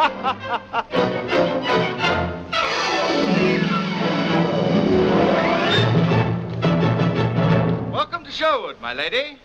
Welcome to Sherwood, my lady.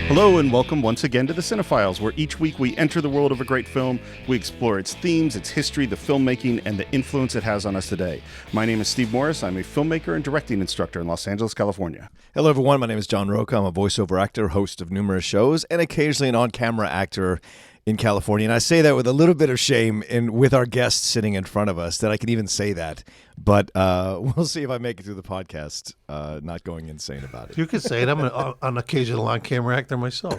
Hello and welcome once again to the Cine-Files, where each week we enter the world of a great film, we explore its themes, its history, the filmmaking, and the influence it has on us today. My name is Steve Morris. I'm a filmmaker and directing instructor in Los Angeles, California. Hello everyone, my name is John Roca. I'm a voiceover actor, host of numerous shows, and occasionally an on-camera actor in California. And I say that with a little bit of shame with our guests sitting in front of us, that I can even say that. But we'll see if I make it through the podcast, not going insane about it. You could say it. I'm an occasional on-camera actor myself.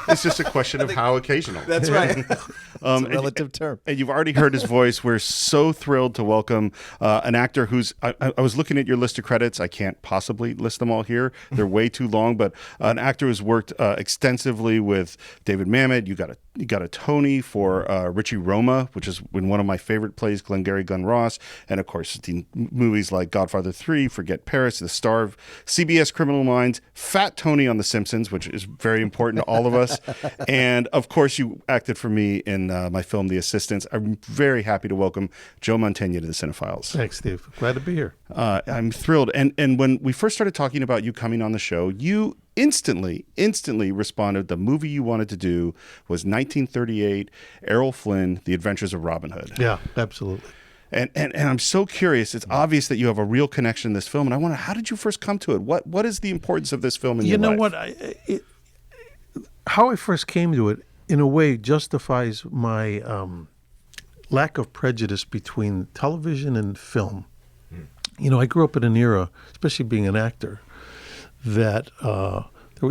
It's just a question of how occasional. That's right. It's a relative term. And you've already heard his voice. We're so thrilled to welcome an actor who's, I was looking at your list of credits. I can't possibly list them all here. They're way too long, but an actor who's worked extensively with David Mamet. You got a Tony for Richie Roma, which is in one of my favorite plays, Glengarry Glen Ross, and of course movies like Godfather 3, Forget Paris, the star of CBS Criminal Minds, Fat Tony on The Simpsons, which is very important to all of us, and of course you acted for me in my film The Assistants. I'm very happy to welcome Joe Mantegna to the Cine-Files. Thanks, Steve. Glad to be here. I'm thrilled. And when we first started talking about you coming on the show, you instantly responded. The movie you wanted to do was 1938, Errol Flynn, The Adventures of Robin Hood. Yeah, absolutely. And I'm so curious. It's obvious that you have a real connection to this film, and I wonder, how did you first come to it? What is the importance of this film in your life? You know what? How I first came to it, in a way, justifies my lack of prejudice between television and film. You know, I grew up in an era, especially being an actor, that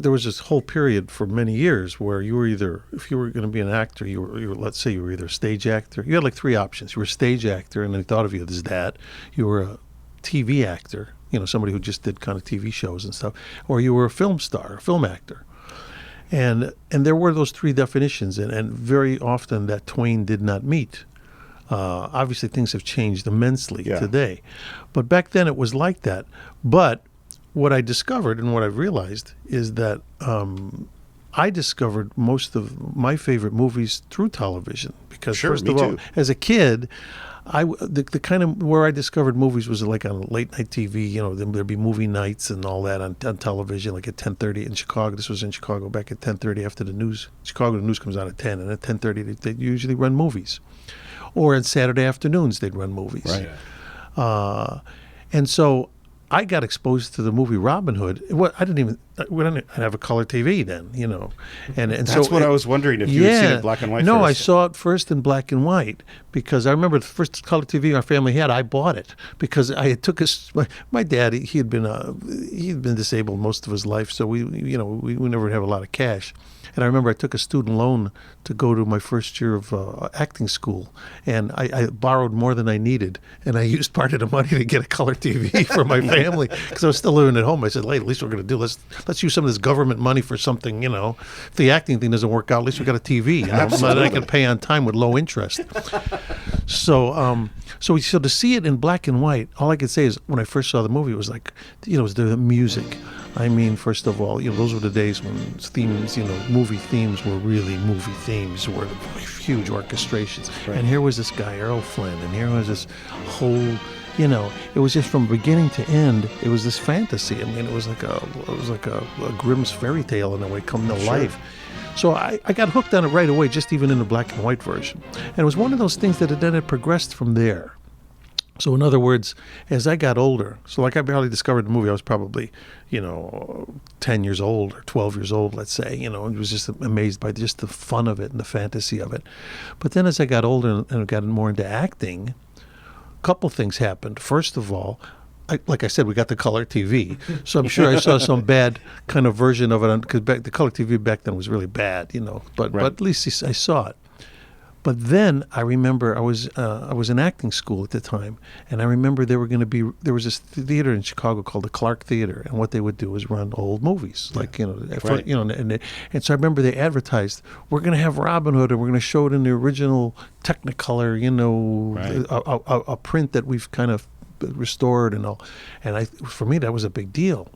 there was this whole period for many years where you were either, if you were going to be an actor, you were let's say you were either a stage actor. You had like three options. You were a stage actor, and they thought of you as that. You were a TV actor, you know, somebody who just did kind of TV shows and stuff, or you were a film star, a film actor. And there were those three definitions, and very often that twain did not meet. Obviously, things have changed immensely today, but back then it was like that. But what I discovered and what I realized is that I discovered most of my favorite movies through television because, first of all, as a kid, the kind of where I discovered movies was like on late night TV. You know, there'd be movie nights and all that on television, like at 10:30 in Chicago. This was in Chicago back at 10:30 after the news. Chicago, the news comes out at 10, and at 10:30 they usually run movies, or on Saturday afternoons they'd run movies. Right. And so I got exposed to the movie Robin Hood. We didn't have a color TV then, you know. And that's what I was wondering, if you had seen it black and white No, first. I saw it first in black and white because I remember the first color TV our family had, I bought it because I took my dad, he'd been disabled most of his life, so we never have a lot of cash. And I remember I took a student loan to go to my first year of acting school, and I borrowed more than I needed, and I used part of the money to get a color TV for my family because I was still living at home. I said, "Hey, at least we're going to do. Let's use some of this government money for something. You know, if the acting thing doesn't work out, at least we got a TV, you know, that I can pay on time with low interest." So to see it in black and white, all I could say is when I first saw the movie, it was like, you know, it was the music. I mean, first of all, you know, those were the days when themes, you know, movie themes were really movie themes, were huge orchestrations. Right. And here was this guy, Errol Flynn, and here was this whole, you know, it was just from beginning to end, it was this fantasy. I mean, it was like a Grimm's fairy tale in a way come to life. So I got hooked on it right away, just even in the black and white version. And it was one of those things that then it progressed from there. So in other words, as I got older, so like I barely discovered the movie, I was probably, you know, 10 years old or 12 years old, let's say, you know, and was just amazed by just the fun of it and the fantasy of it. But then as I got older and got more into acting, a couple things happened. First of all, like I said, we got the color TV, so I'm sure I saw some bad kind of version of it, because the color TV back then was really bad, you know, but at least I saw it. But then I remember I was in acting school at the time, and I remember there was this theater in Chicago called the Clark Theater, and what they would do is run old movies, like and so I remember they advertised, we're going to have Robin Hood, and we're going to show it in the original Technicolor, you know, a print that we've kind of restored and all, and for me that was a big deal.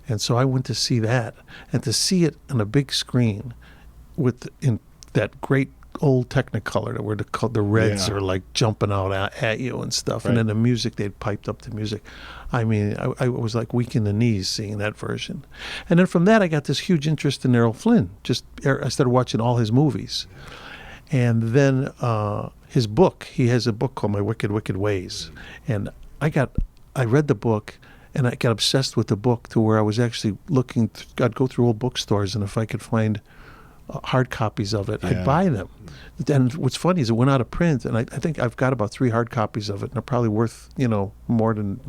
And so I went to see that, and to see it on a big screen in that great old Technicolor where the reds are like jumping out at you and stuff, and then the music, they'd piped up the music. I mean, I was like weak in the knees seeing that version. And then from that, I got this huge interest in Errol Flynn. I started watching all his movies. And then his book, he has a book called My Wicked, Wicked Ways. And I read the book, and I got obsessed with the book to where I was actually I'd go through old bookstores, and if I could find hard copies of it, I'd buy them. And what's funny is it went out of print, and I think I've got about 3 hard copies of it, and they're probably worth, more than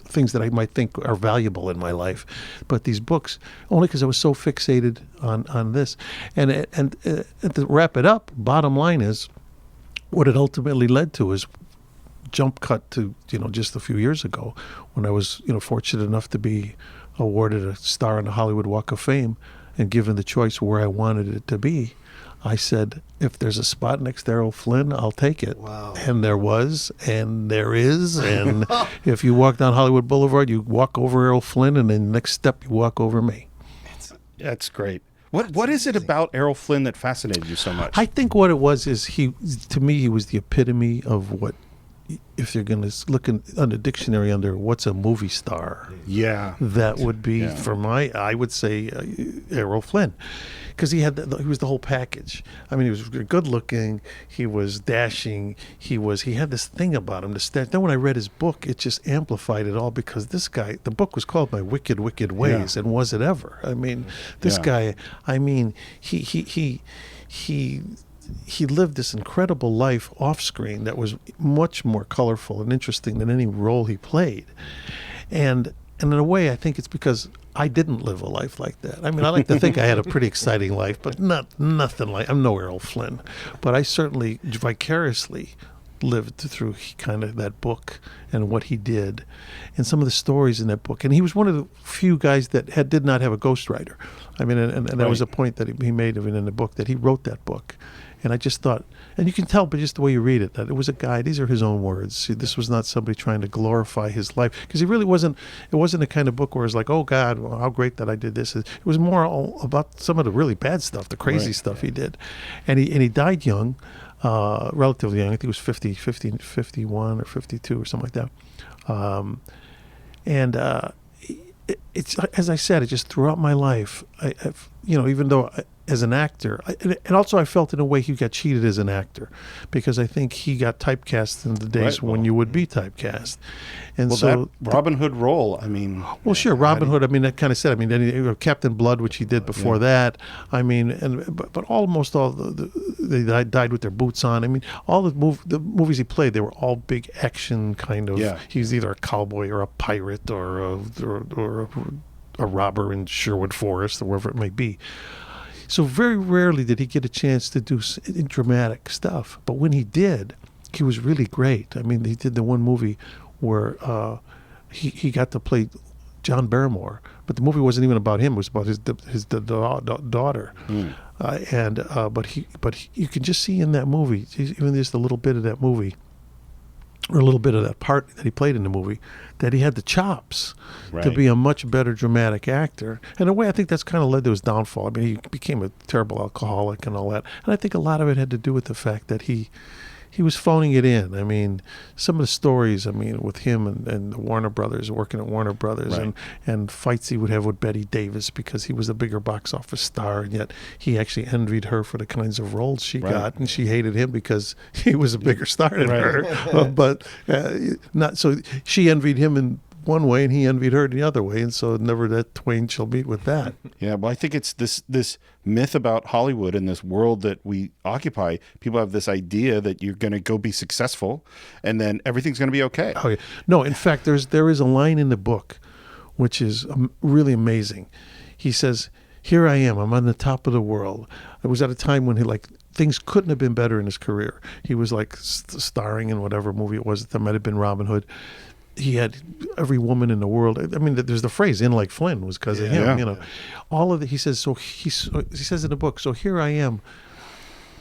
things that I might think are valuable in my life. But these books, only because I was so fixated on this. And to wrap it up, bottom line is, what it ultimately led to is jump cut to, just a few years ago when I was, fortunate enough to be awarded a star on the Hollywood Walk of Fame and given the choice where I wanted it to be. I said, if there's a spot next to Errol Flynn, I'll take it. Wow. And there was, and there is, and if you walk down Hollywood Boulevard, you walk over Errol Flynn, and then the next step, you walk over me. That's great. What is it about Errol Flynn that fascinated you so much? I think what it was is to me, he was the epitome of what, if you're going to look on the dictionary under what's a movie star, that would be I would say Errol Flynn, because he was the whole package. I mean, he was good looking, he was dashing, he had this thing about him. Then when I read his book, it just amplified it all, because this guy, the book was called My Wicked, Wicked Ways, and was it ever? I mean, this guy, I mean, he lived this incredible life off screen that was much more colorful and interesting than any role he played. And in a way, I think it's because I didn't live a life like that. I mean, I like to think I had a pretty exciting life, but nothing like, I'm no Errol Flynn. But I certainly vicariously lived through kind of that book and what he did and some of the stories in that book. And he was one of the few guys that did not have a ghostwriter. I mean, and that was a point that he made of it in the book, that he wrote that book. And I just thought, and you can tell by just the way you read it, that it was a guy, these are his own words. See, this was not somebody trying to glorify his life, because he really wasn't, it wasn't a kind of book where it's like, oh God, well, how great that I did this. It was more about some of the really bad stuff, the crazy stuff he did. And he died young, relatively young. I think it was 51 or 52 or something like that. It's, as I said, it just throughout my life, even though as an actor, and also I felt in a way he got cheated as an actor, because I think he got typecast in the days when you would be typecast. And so that Robin Hood role, I mean. Well, sure, Robin Hood. I mean, that kind of said. I mean, then Captain Blood, which he did before that. I mean, but almost all they died with their boots on. I mean, all the movies he played, they were all big action kind of. Yeah. He was either a cowboy or a pirate or a robber in Sherwood Forest or wherever it may be. So very rarely did he get a chance to do dramatic stuff. But when he did, he was really great. I mean, he did the one movie where he got to play John Barrymore, but the movie wasn't even about him. It was about his daughter. But you can just see in that movie, even just a little bit of that movie, or a little bit of that part that he played in the movie, that he had the chops to be a much better dramatic actor. In a way, I think that's kind of led to his downfall. I mean, he became a terrible alcoholic and all that. And I think a lot of it had to do with the fact that he was phoning it in. I mean, some of the stories, I mean, with him and the Warner Brothers, working at Warner Brothers, and fights he would have with Bette Davis because he was a bigger box office star, and yet he actually envied her for the kinds of roles she got, and she hated him because he was a bigger star than her. But not so. She envied him in one way, and he envied her the other way, and so never that twain shall meet with that. Yeah, well, I think it's this myth about Hollywood and this world that we occupy. People have this idea that you're going to go be successful, and then everything's going to be okay. Oh, yeah. No, in fact, there is a line in the book which is really amazing. He says, "Here I am. I'm on the top of the world." It was at a time when things couldn't have been better in his career. He was starring in whatever movie it was. That might have been Robin Hood. He had every woman in the world. I mean, there's the phrase "in like Flynn" was because of him. All of it. He says. So he says in the book. So here I am.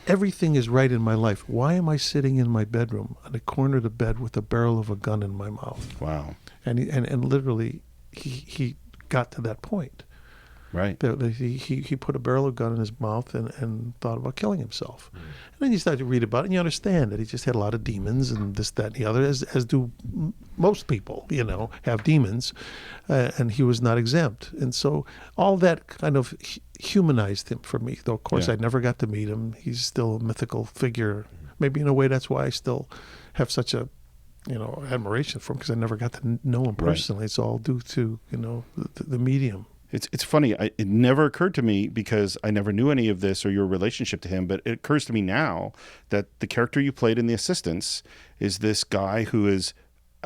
Everything is right in my life. Why am I sitting in my bedroom on the corner of the bed with the barrel of a gun in my mouth? Wow. And literally, he got to that point. Right. He put a barrel of gun in his mouth and thought about killing himself. And then you start to read about it, and you understand that he just had a lot of demons and this, that, and the other, as do most people, have demons, and he was not exempt. And so all that kind of humanized him for me, though, of course, I never got to meet him. He's still a mythical figure. Maybe in a way that's why I still have such a admiration for him, because I never got to know him personally. Right. It's all due to, the medium. It's funny. It never occurred to me, because I never knew any of this or your relationship to him, but it occurs to me now that the character you played in The Assistants is this guy who is,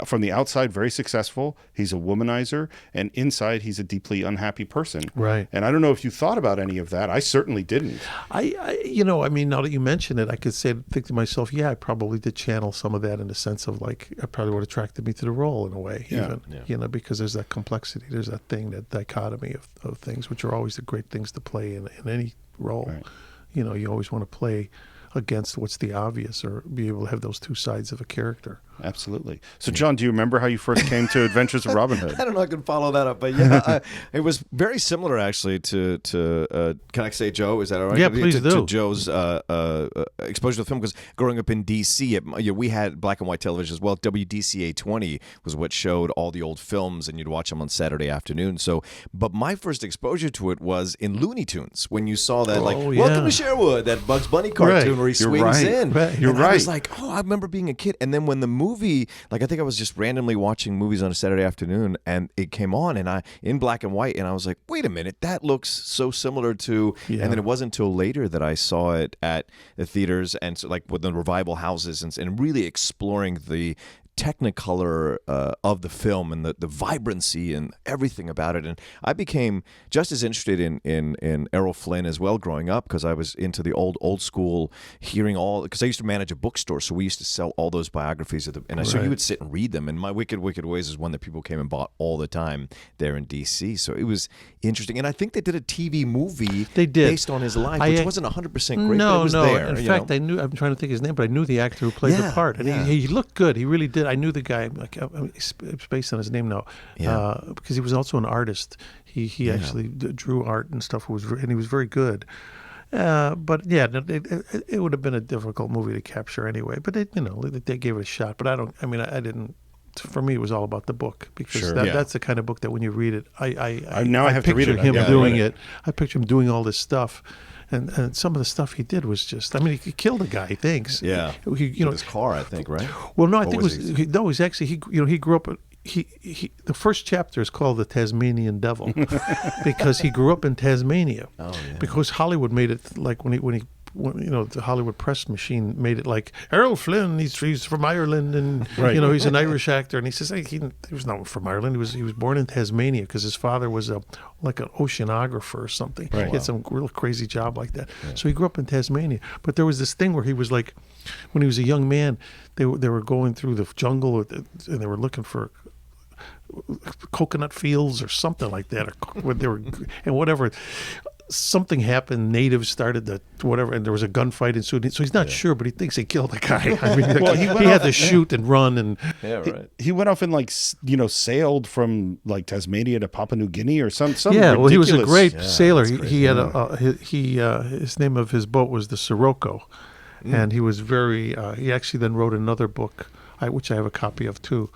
from the outside, very successful. He's a womanizer, and inside he's a deeply unhappy person. Right. And I don't know if you thought about any of that. I certainly didn't. Now that you mention it, I could think to myself, I probably did channel some of that in the sense of it probably what attracted me to the role in a way, because there's that complexity, there's that thing, that dichotomy of things, which are always the great things to play in any role. Right. You always want to play against what's the obvious, or be able to have those two sides of a character. Absolutely. So, John, do you remember how you first came to Adventures of Robin Hood? I don't know if I can follow that up, but it was very similar actually to can I say Joe? Is that all right? Yeah, please do. To Joe's exposure to the film, because growing up in D.C., we had black and white television as well. WDCA 20 was what showed all the old films, and you'd watch them on Saturday afternoon. So, but my first exposure to it was in Looney Tunes, when you saw that, Welcome to Sherwood, that Bugs Bunny cartoon where he swings in. Right. You're right. I was like, I remember being a kid, and then when the movie, I think I was just randomly watching movies on a Saturday afternoon, and it came on, and in black and white, and I was like, wait a minute, that looks so similar to. And then it wasn't until later that I saw it at the theaters, and so with the revival houses, and really exploring the technicolor of the film, and the vibrancy and everything about it. And I became just as interested in Errol Flynn as well growing up, because I was into the old school, hearing because I used to manage a bookstore, so we used to sell all those biographies so you would sit and read them. And My Wicked Wicked Ways is one that people came and bought all the time there in DC. So it was interesting. And I think they did a TV movie based on his life, which wasn't 100% great, but it was there. In fact, I'm trying to think of his name, but I knew the actor who played the part. And he looked good. He really did. I knew the guy. It's based on his name now, because he was also an artist. He actually drew art and stuff. And he was very good. But it would have been a difficult movie to capture anyway. But they gave it a shot. But I didn't. For me, it was all about the book, because that's the kind of book that when you read it, I have to read it. Him doing it. I picture him doing all this stuff. And some of the stuff he did was just, he killed a guy, he thinks. Yeah. With his car, I think, right? Well, no, I think he's actually, he grew up, the first chapter is called The Tasmanian Devil, because he grew up in Tasmania. Oh, yeah. Because Hollywood made it when the Hollywood press machine made it like Errol Flynn. He's from Ireland, and he's an Irish actor. And he says he was not from Ireland. He was born in Tasmania because his father was an oceanographer or something. Right. He had some real crazy job like that. Yeah. So he grew up in Tasmania. But there was this thing where he was like, when he was a young man, they were going through the jungle, and they were looking for coconut fields or something like that, or they were, and whatever. Something happened, natives started and there was a gunfight ensued. So he's not sure, but he thinks he killed the guy. He had to shoot and run, and he went off and sailed from Tasmania to Papua New Guinea or some well, he was a great sailor. He had his name of his boat was the Sirocco, and he was very. He actually then wrote another book, which I have a copy of too.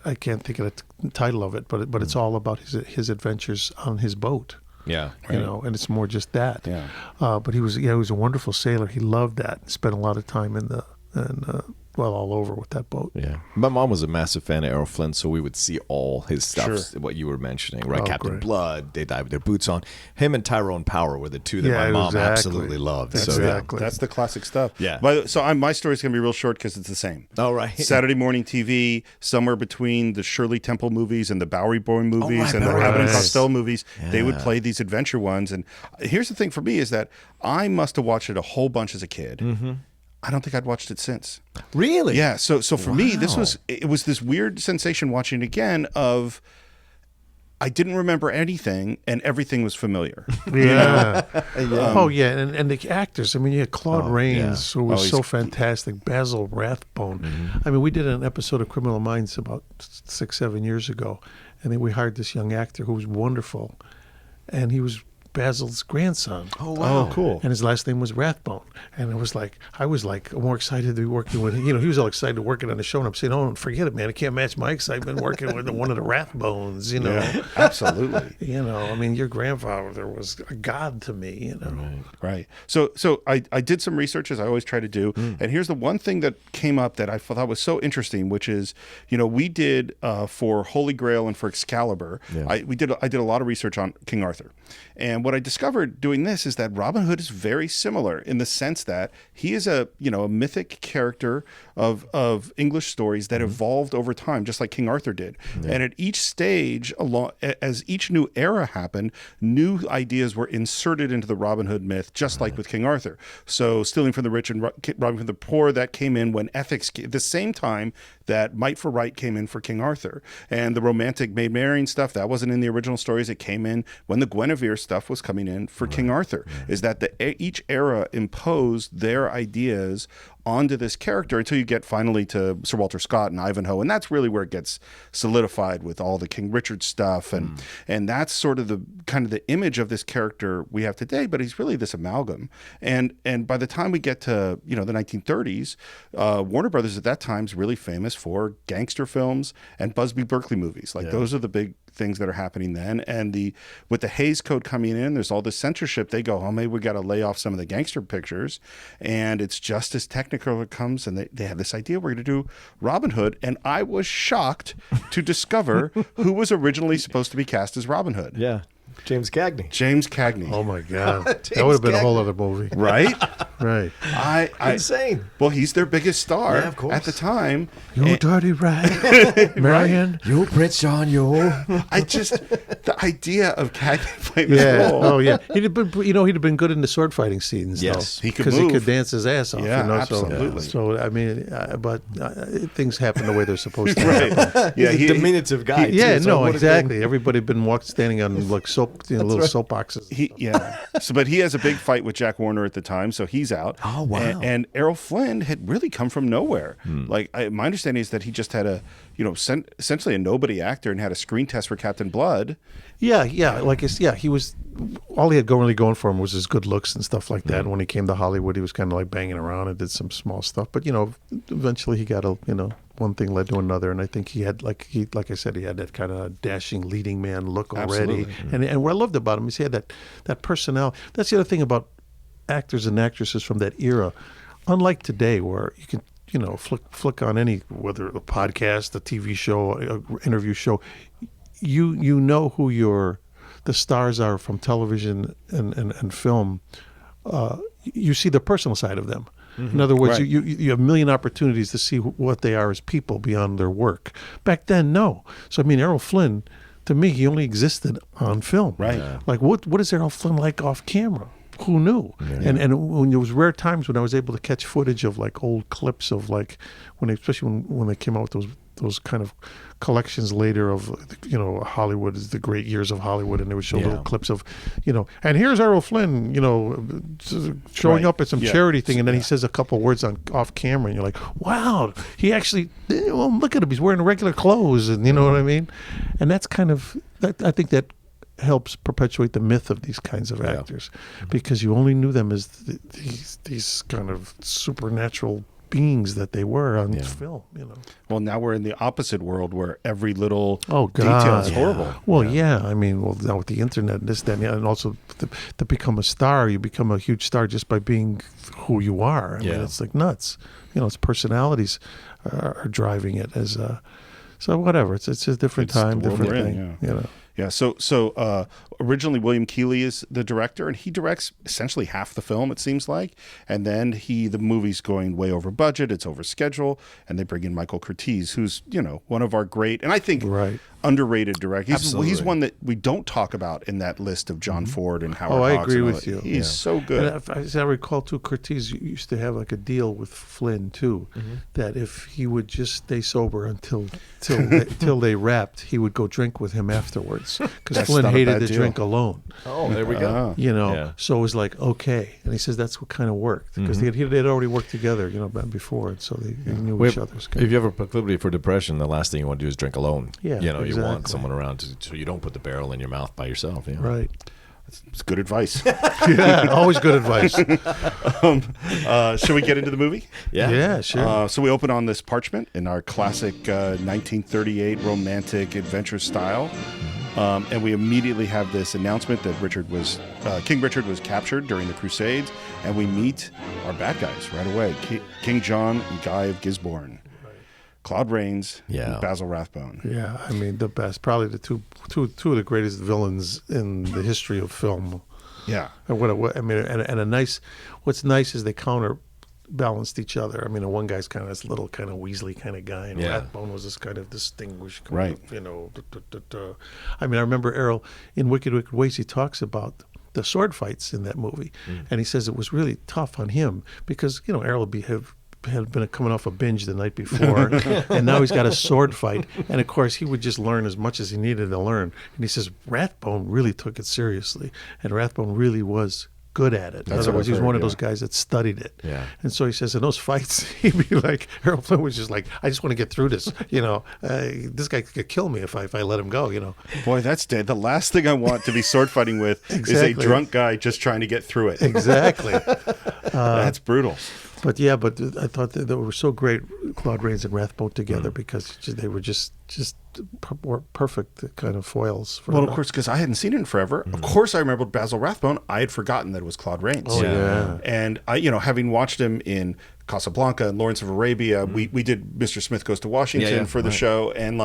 I can't think of the title of it, but it's all about his adventures on his boat. Yeah, and it's more just that. Yeah. But he was a wonderful sailor. He loved that. Spent a lot of time all over with that boat. Yeah. My mom was a massive fan of Errol Flynn, so we would see all his stuff, what you were mentioning, right? Captain great. Blood, they died with their boots on. Him and Tyrone Power were the two that my mom absolutely loved. That's the classic stuff. Yeah. So my story's going to be real short because it's the same. Oh, right. Saturday morning TV, somewhere between the Shirley Temple movies and the Barrymore movies and the Abbott and Costello movies, they would play these adventure ones. And here's the thing for me is that I must have watched it a whole bunch as a kid. Mm-hmm. I don't think I'd watched it since. Really? Yeah. So for me, it was this weird sensation watching it again of I didn't remember anything, and everything was familiar. Yeah. Oh, yeah. And the actors, I mean, you had Claude Rains, who was he's- so fantastic, Basil Rathbone. I mean, we did an episode of Criminal Minds about 6-7 years ago, and then we hired this young actor who was wonderful, and he was Basil's grandson. Oh, wow. Oh, cool. And his last name was Rathbone. And I was more excited to be working with him. You know, he was all excited working on the show. And I'm saying, oh, forget it, man. I can't match my excitement working with one of the Rathbones, you know. Yeah, absolutely. You know, I mean, your grandfather was a god to me, you know. Right. So I did some research, as I always try to do. And here's the one thing that came up that I thought was so interesting, which is, you know, we did for Holy Grail and for Excalibur, I did a lot of research on King Arthur. And what I discovered doing this is that Robin Hood is very similar in the sense that he is a mythic character of English stories that evolved over time, just like King Arthur did. And at each stage, as each new era happened, new ideas were inserted into the Robin Hood myth, just like with King Arthur. So stealing from the rich and robbing from the poor, that came in when ethics came, the same time that might for right came in for King Arthur. And the romantic Maid Marian stuff, that wasn't in the original stories. It came in when the Guinevere stuff was coming in for King Arthur. Is that each era imposed their ideas onto this character until you get finally to Sir Walter Scott and Ivanhoe, and that's really where it gets solidified with all the King Richard stuff, and that's sort of the kind of the image of this character we have today. But he's really this amalgam, and by the time we get to the 1930s, Warner Brothers at that time is really famous for gangster films and Busby Berkeley movies. Like those are the big things that are happening then. And with the Hays Code coming in, there's all this censorship. They go, oh, maybe we got to lay off some of the gangster pictures, and it's just as technical it comes, and they have this idea we're going to do Robin Hood. And I was shocked to discover who was originally supposed to be cast as Robin Hood. Yeah. James Cagney. James Cagney. Oh, my God. That would have been a whole other movie. Right? Right. Insane. Well, he's their biggest star Yeah, of course. at the time. You dirty rat, Marian. You Prince John, you. The idea of Cagney playing Yeah. this role. Oh, yeah. He'd have been good in the sword fighting scenes. Yes. though, He could because he move. could dance his ass off. Yeah, you know, absolutely. So I mean, but things happen the way they're supposed to. Right. Happen. Yeah, He's a diminutive guy. Yeah, too, so it no, would've exactly. Everybody been standing on like little soapboxes. But he has a big fight with Jack Warner at the time, so he's out. Oh, wow. And Errol Flynn had really come from nowhere. Like my understanding is that he just had essentially a nobody actor and had a screen test for Captain Blood. Yeah. He was all he had really going for him was his good looks and stuff like that. And when he came to Hollywood, he was kind of like banging around and did some small stuff. But eventually he got one thing led to another, and I think he had like I said, he had that kind of dashing leading man look already. Absolutely. And what I loved about him is he had that personality. That's the other thing about actors and actresses from that era. Unlike today, where you can flick on whether a podcast, a TV show, an interview show, you know who the stars are from television and film. You see the personal side of them. In other words, Right. you have a million opportunities to see what they are as people beyond their work. Back then, no. So I mean, Errol Flynn, to me, he only existed on film. Right. Yeah. Like what is Errol Flynn like off camera? Who knew? Yeah. And when there was rare times when I was able to catch footage of like old clips of like especially when they came out with those kind of collections later of Hollywood is the great years of Hollywood, and they would show little clips of and here's Errol Flynn showing up at some charity thing, and then he says a couple words off camera, and you're like, wow, he actually look at him, he's wearing regular clothes, and you know what I mean. And that's kind of I think that helps perpetuate the myth of these kinds of actors, because you only knew them as these kind of supernatural beings that they were on film. Well, now we're in the opposite world where every little God. detail is horrible. Well, I mean, now with the internet and this, that, and also to become a star, you become a huge star just by being who you are. I mean, it's like nuts. It's personalities are driving it as so whatever. It's a different time, the world different we're thing. in, Yeah, so originally William Keighley is the director, and he directs essentially half the film, it seems like. And then the movie's going way over budget, it's over schedule, and they bring in Michael Curtiz, who's, one of our great, and I think underrated directors. He's one that we don't talk about in that list of John Ford and Howard Hawks. I agree with you. He's so good. And as I recall, too, Curtiz used to have like a deal with Flynn, too, that if he would just stay sober until they wrapped, he would go drink with him afterwards. because That's Flynn not a hated bad to deal. drink alone. Oh, there we go. Yeah. So it was like, okay. And he says that's what kind of worked because they'd already worked together, before, and so they knew each other's. If you have a proclivity for depression, the last thing you want to do is drink alone. Yeah, You want exactly. someone around so you don't put the barrel in your mouth by yourself. Yeah. Right. It's good advice. Yeah, always good advice. Shall we get into the movie? Yeah, sure. So we open on this parchment in our classic 1938 romantic adventure style. And we immediately have this announcement that King Richard was captured during the Crusades, and we meet our bad guys right away: King John and Guy of Gisborne, Claude Rains, and Basil Rathbone. Yeah, I mean the best, probably the two of the greatest villains in the history of film. Yeah, And what's nice is they counterbalanced each other. I mean, the one guy's kind of this little kind of Weasley kind of guy, and Rathbone was this kind of distinguished, kind of, I mean, I remember Errol in Wicked Wicked Ways. He talks about the sword fights in that movie, and he says it was really tough on him because Errol had been coming off a binge the night before, and now he's got a sword fight. And of course, he would just learn as much as he needed to learn. And he says Rathbone really took it seriously, and Rathbone really was good at it. In other words, he was one of those guys that studied it. Yeah. And so he says in those fights, he'd be like, Errol Flynn was just like, I just want to get through this. This guy could kill me if I let him go. Boy, that's dead. The last thing I want to be sword fighting with is a drunk guy just trying to get through it. Exactly. That's brutal. But I thought that they were so great, Claude Rains and Rathbone together, because they were just perfect kind of foils. For Of course, because I hadn't seen it in forever. Of course, I remembered Basil Rathbone. I had forgotten that it was Claude Rains. Oh, yeah. And I, having watched him in Casablanca and Lawrence of Arabia, we did Mr. Smith Goes to Washington for the show, and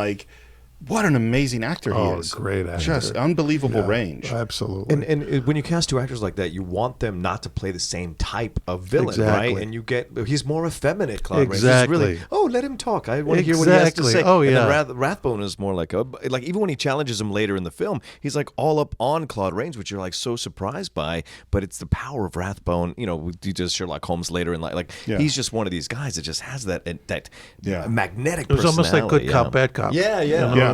what an amazing actor he is. Great actor. Just unbelievable range. Absolutely. And when you cast two actors like that, you want them not to play the same type of villain, right? And he's more effeminate, Claude Rains. Exactly. He's really, let him talk. I want to hear what he has to say. Oh, yeah. And then Rathbone is more like even when he challenges him later in the film, he's like all up on Claude Rains, which you're like so surprised by. But it's the power of Rathbone. He does Sherlock Holmes later in life. He's just one of these guys that just has that magnetic personality. It was almost like good cop, bad cop. Yeah,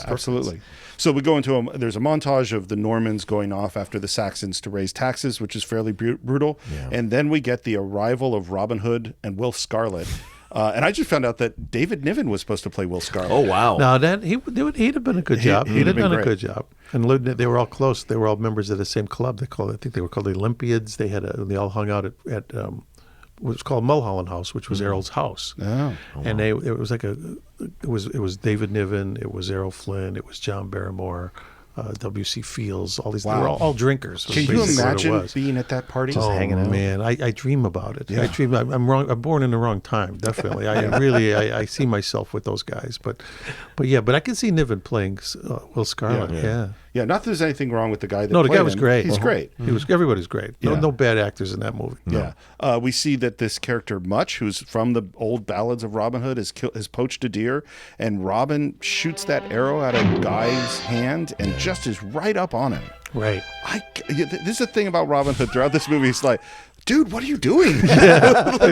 absolutely. So we go into there's a montage of the Normans going off after the Saxons to raise taxes, which is fairly brutal. Yeah. And then we get the arrival of Robin Hood and Will Scarlet. And I just found out that David Niven was supposed to play Will Scarlet. Oh, wow. Now, he'd have been a good job. He'd have done a good job. And they were all close. They were all members of the same club. I think they were called the Olympiads. They all hung out at what was called Mulholland House, which was Errol's house. Oh. And it was David Niven, it was Errol Flynn, it was John Barrymore, W.C. Fields, all these. They were all drinkers. Can you imagine being at that party? Just hanging out? Man, I dream about it. Yeah. I dream. I'm wrong. I'm born in the wrong time. Definitely. I see myself with those guys. But I can see Niven playing Will Scarlet. Yeah. Not that there's anything wrong with the guy that No, the played guy was him. great. He's great. Everybody's great. No bad actors in that movie. No. Yeah. We see that this character Much, who's from the old ballads of Robin Hood, has poached a deer, and Robin shoots that arrow out of Guy's hand and just is right up on him. Right. This is the thing about Robin Hood throughout this movie. It's like, dude, what are you doing?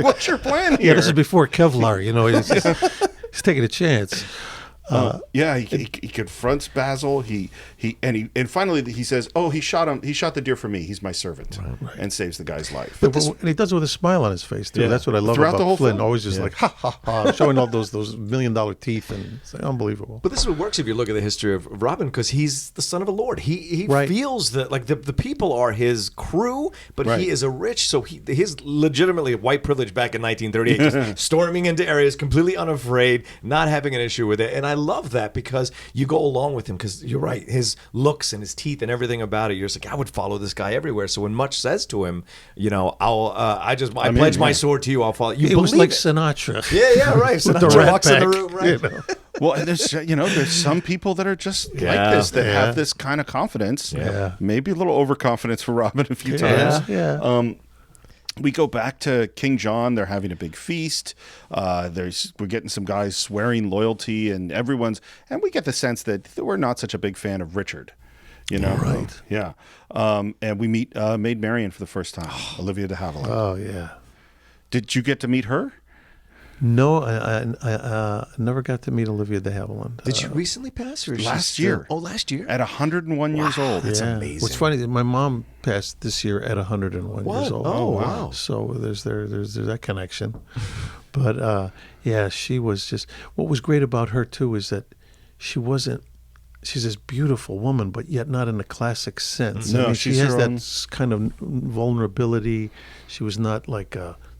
What's your plan here? Yeah, this is before Kevlar. He's taking a chance. He confronts Basil. And finally he says, "Oh, he shot him. He shot the deer for me. He's my servant," and saves the guy's life. And he does it with a smile on his face too. Yeah. That's what I love Throughout about the whole Flynn. film. Always just like ha ha ha, showing all those $1 million teeth, and it's unbelievable. But this is what works if you look at the history of Robin, because he's the son of a lord. He feels that the people are his crew, but he is a rich, so he's legitimately white privilege back in 1938, just storming into areas completely unafraid, not having an issue with it. And I love that because you go along with him, because you're right, his looks and his teeth and everything about it, you're just like, I would follow this guy everywhere. So when Much says to him, I pledge my sword to you, I'll follow you. It was like Sinatra. Yeah, right. Sinatra walks in the room, right? Well, and there's some people that are just like this, that have this kind of confidence. Yeah. Maybe a little overconfidence for Robin a few times. Yeah. We go back to King John. They're having a big feast. We're getting some guys swearing loyalty, and we get the sense that we're not such a big fan of Richard. Right. Yeah. And we meet Maid Marian for the first time, Olivia de Havilland. Oh yeah. Did you get to meet her? No, I never got to meet Olivia de Havilland. Did you recently pass? Or is she last still- year. Oh, last year? At 101 years old. That's Yeah. amazing. What's funny is my mom passed this year at 101 years old. Oh, wow. So there's that connection. But yeah, she was just. What was great about her too is that she wasn't. She's this beautiful woman, but yet not in the classic sense. No, she she's has her that own- kind of vulnerability. She was not like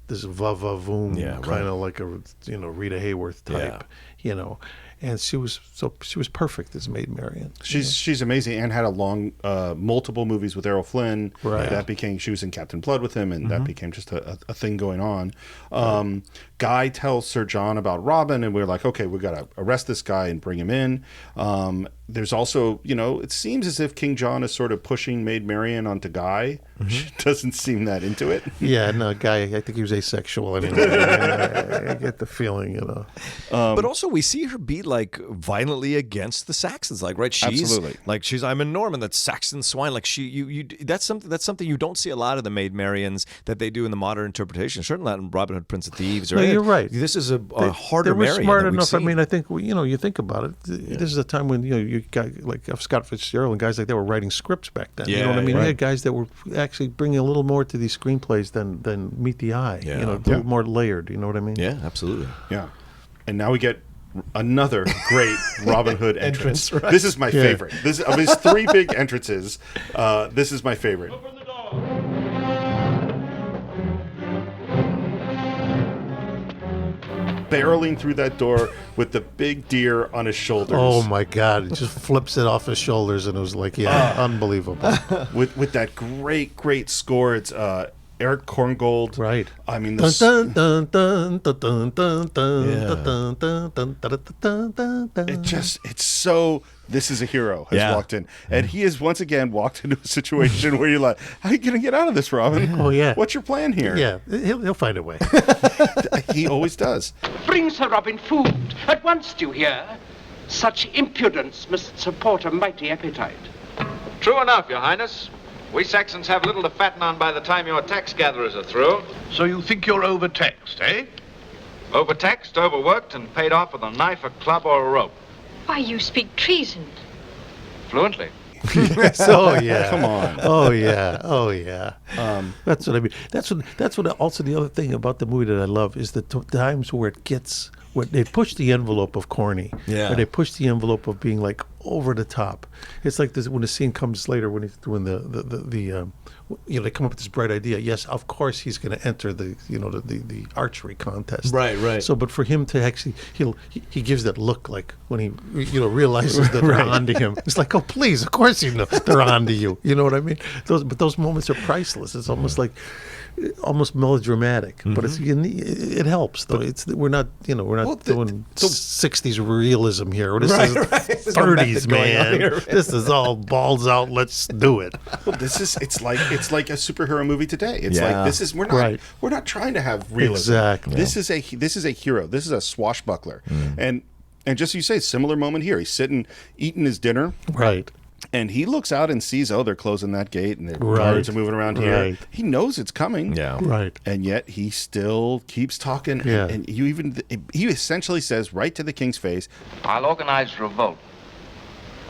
this va-va-voom Yeah, kind right. of like a Rita Hayworth type, And she was perfect as Maid Marian. She's amazing and had a long multiple movies with Errol Flynn. Right. That became she was in Captain Blood with him, and that became just a thing going on. Guy tells Sir John about Robin, and we're like, okay, we got to arrest this guy and bring him in. There's also, it seems as if King John is sort of pushing Maid Marian onto Guy. She doesn't seem that into it. Yeah, no, Guy, I think he was asexual anyway. I get the feeling, But also, we see her be like violently against the Saxons. Like, right? She's Absolutely. like I'm in Norman. That's Saxon swine. Like that's something you don't see a lot of the Maid Marians that they do in the modern interpretation. Certainly not in Robin Hood, Prince of Thieves. Or No, anything. you're right. This is a harder They were Marian smart than we've enough. I seen. mean, I think you think about it. This is a time when you got like Scott Fitzgerald and guys like that were writing scripts back then. You know what I mean? Yeah. We had guys that were actually bringing a little more to these screenplays than meet the eye. Yeah. A little more layered. You know what I mean? Yeah, absolutely. Yeah. And now we get another great Robin Hood entrance. Right. This is my favorite. This of his three big entrances. This is my favorite. Barreling through that door with the big deer on his shoulders. Oh my God! He just flips it off his shoulders, and it was like, unbelievable. With that great score. It's Eric Korngold. Right. I mean, Dun, this, dun, dun, dun, dun, dun, dun, dun, Yeah. dun, dun, dun, dun, dun, dun, dun. it's so. This is a hero has Yeah. walked in, and he has once again walked into a situation where you're like, "How are you gonna get out of this, Robin? Oh, yeah. What's your plan here?" Yeah, he'll find a way. He always does. Bring Sir Robin food. At once, do you hear? Such impudence must support a mighty appetite. True enough, Your Highness. We Saxons have little to fatten on by the time your tax gatherers are through. So you think you're overtaxed, eh? Overtaxed, overworked, and paid off with a knife, a club, or a rope. Why, you speak treason. Fluently. Oh yeah, Come on. Oh yeah. That's what I mean. That's what. Also, the other thing about the movie that I love is the times where it gets where they push the envelope of corny. Yeah. Or they push the envelope of being like over the top. It's like this when the scene comes later when he's doing they come up with this bright idea. Yes, of course he's going to enter the archery contest. Right. So, but for him to actually, he gives that look like when he realizes that they're onto him. It's like, oh please, of course you know they're onto you. You know what I mean? Those moments are priceless. It's almost like almost melodramatic, but it helps though. We're not doing 60s realism here. This is There's no 30s, method going on man. here. This is all balls out. Let's do it. Well, it's like a superhero movie today. It's Yeah. like we're not trying to have realism. Exactly. This is a hero. This is a swashbuckler. And just as you say, similar moment here. He's sitting eating his dinner. Right. And he looks out and sees, thhe they're closing that gate and the Right. guards are moving around here. Right. He knows it's coming. Yeah. Right. And yet he still keeps talking. Yeah. And he essentially says right to the king's face, I'll organize revolt.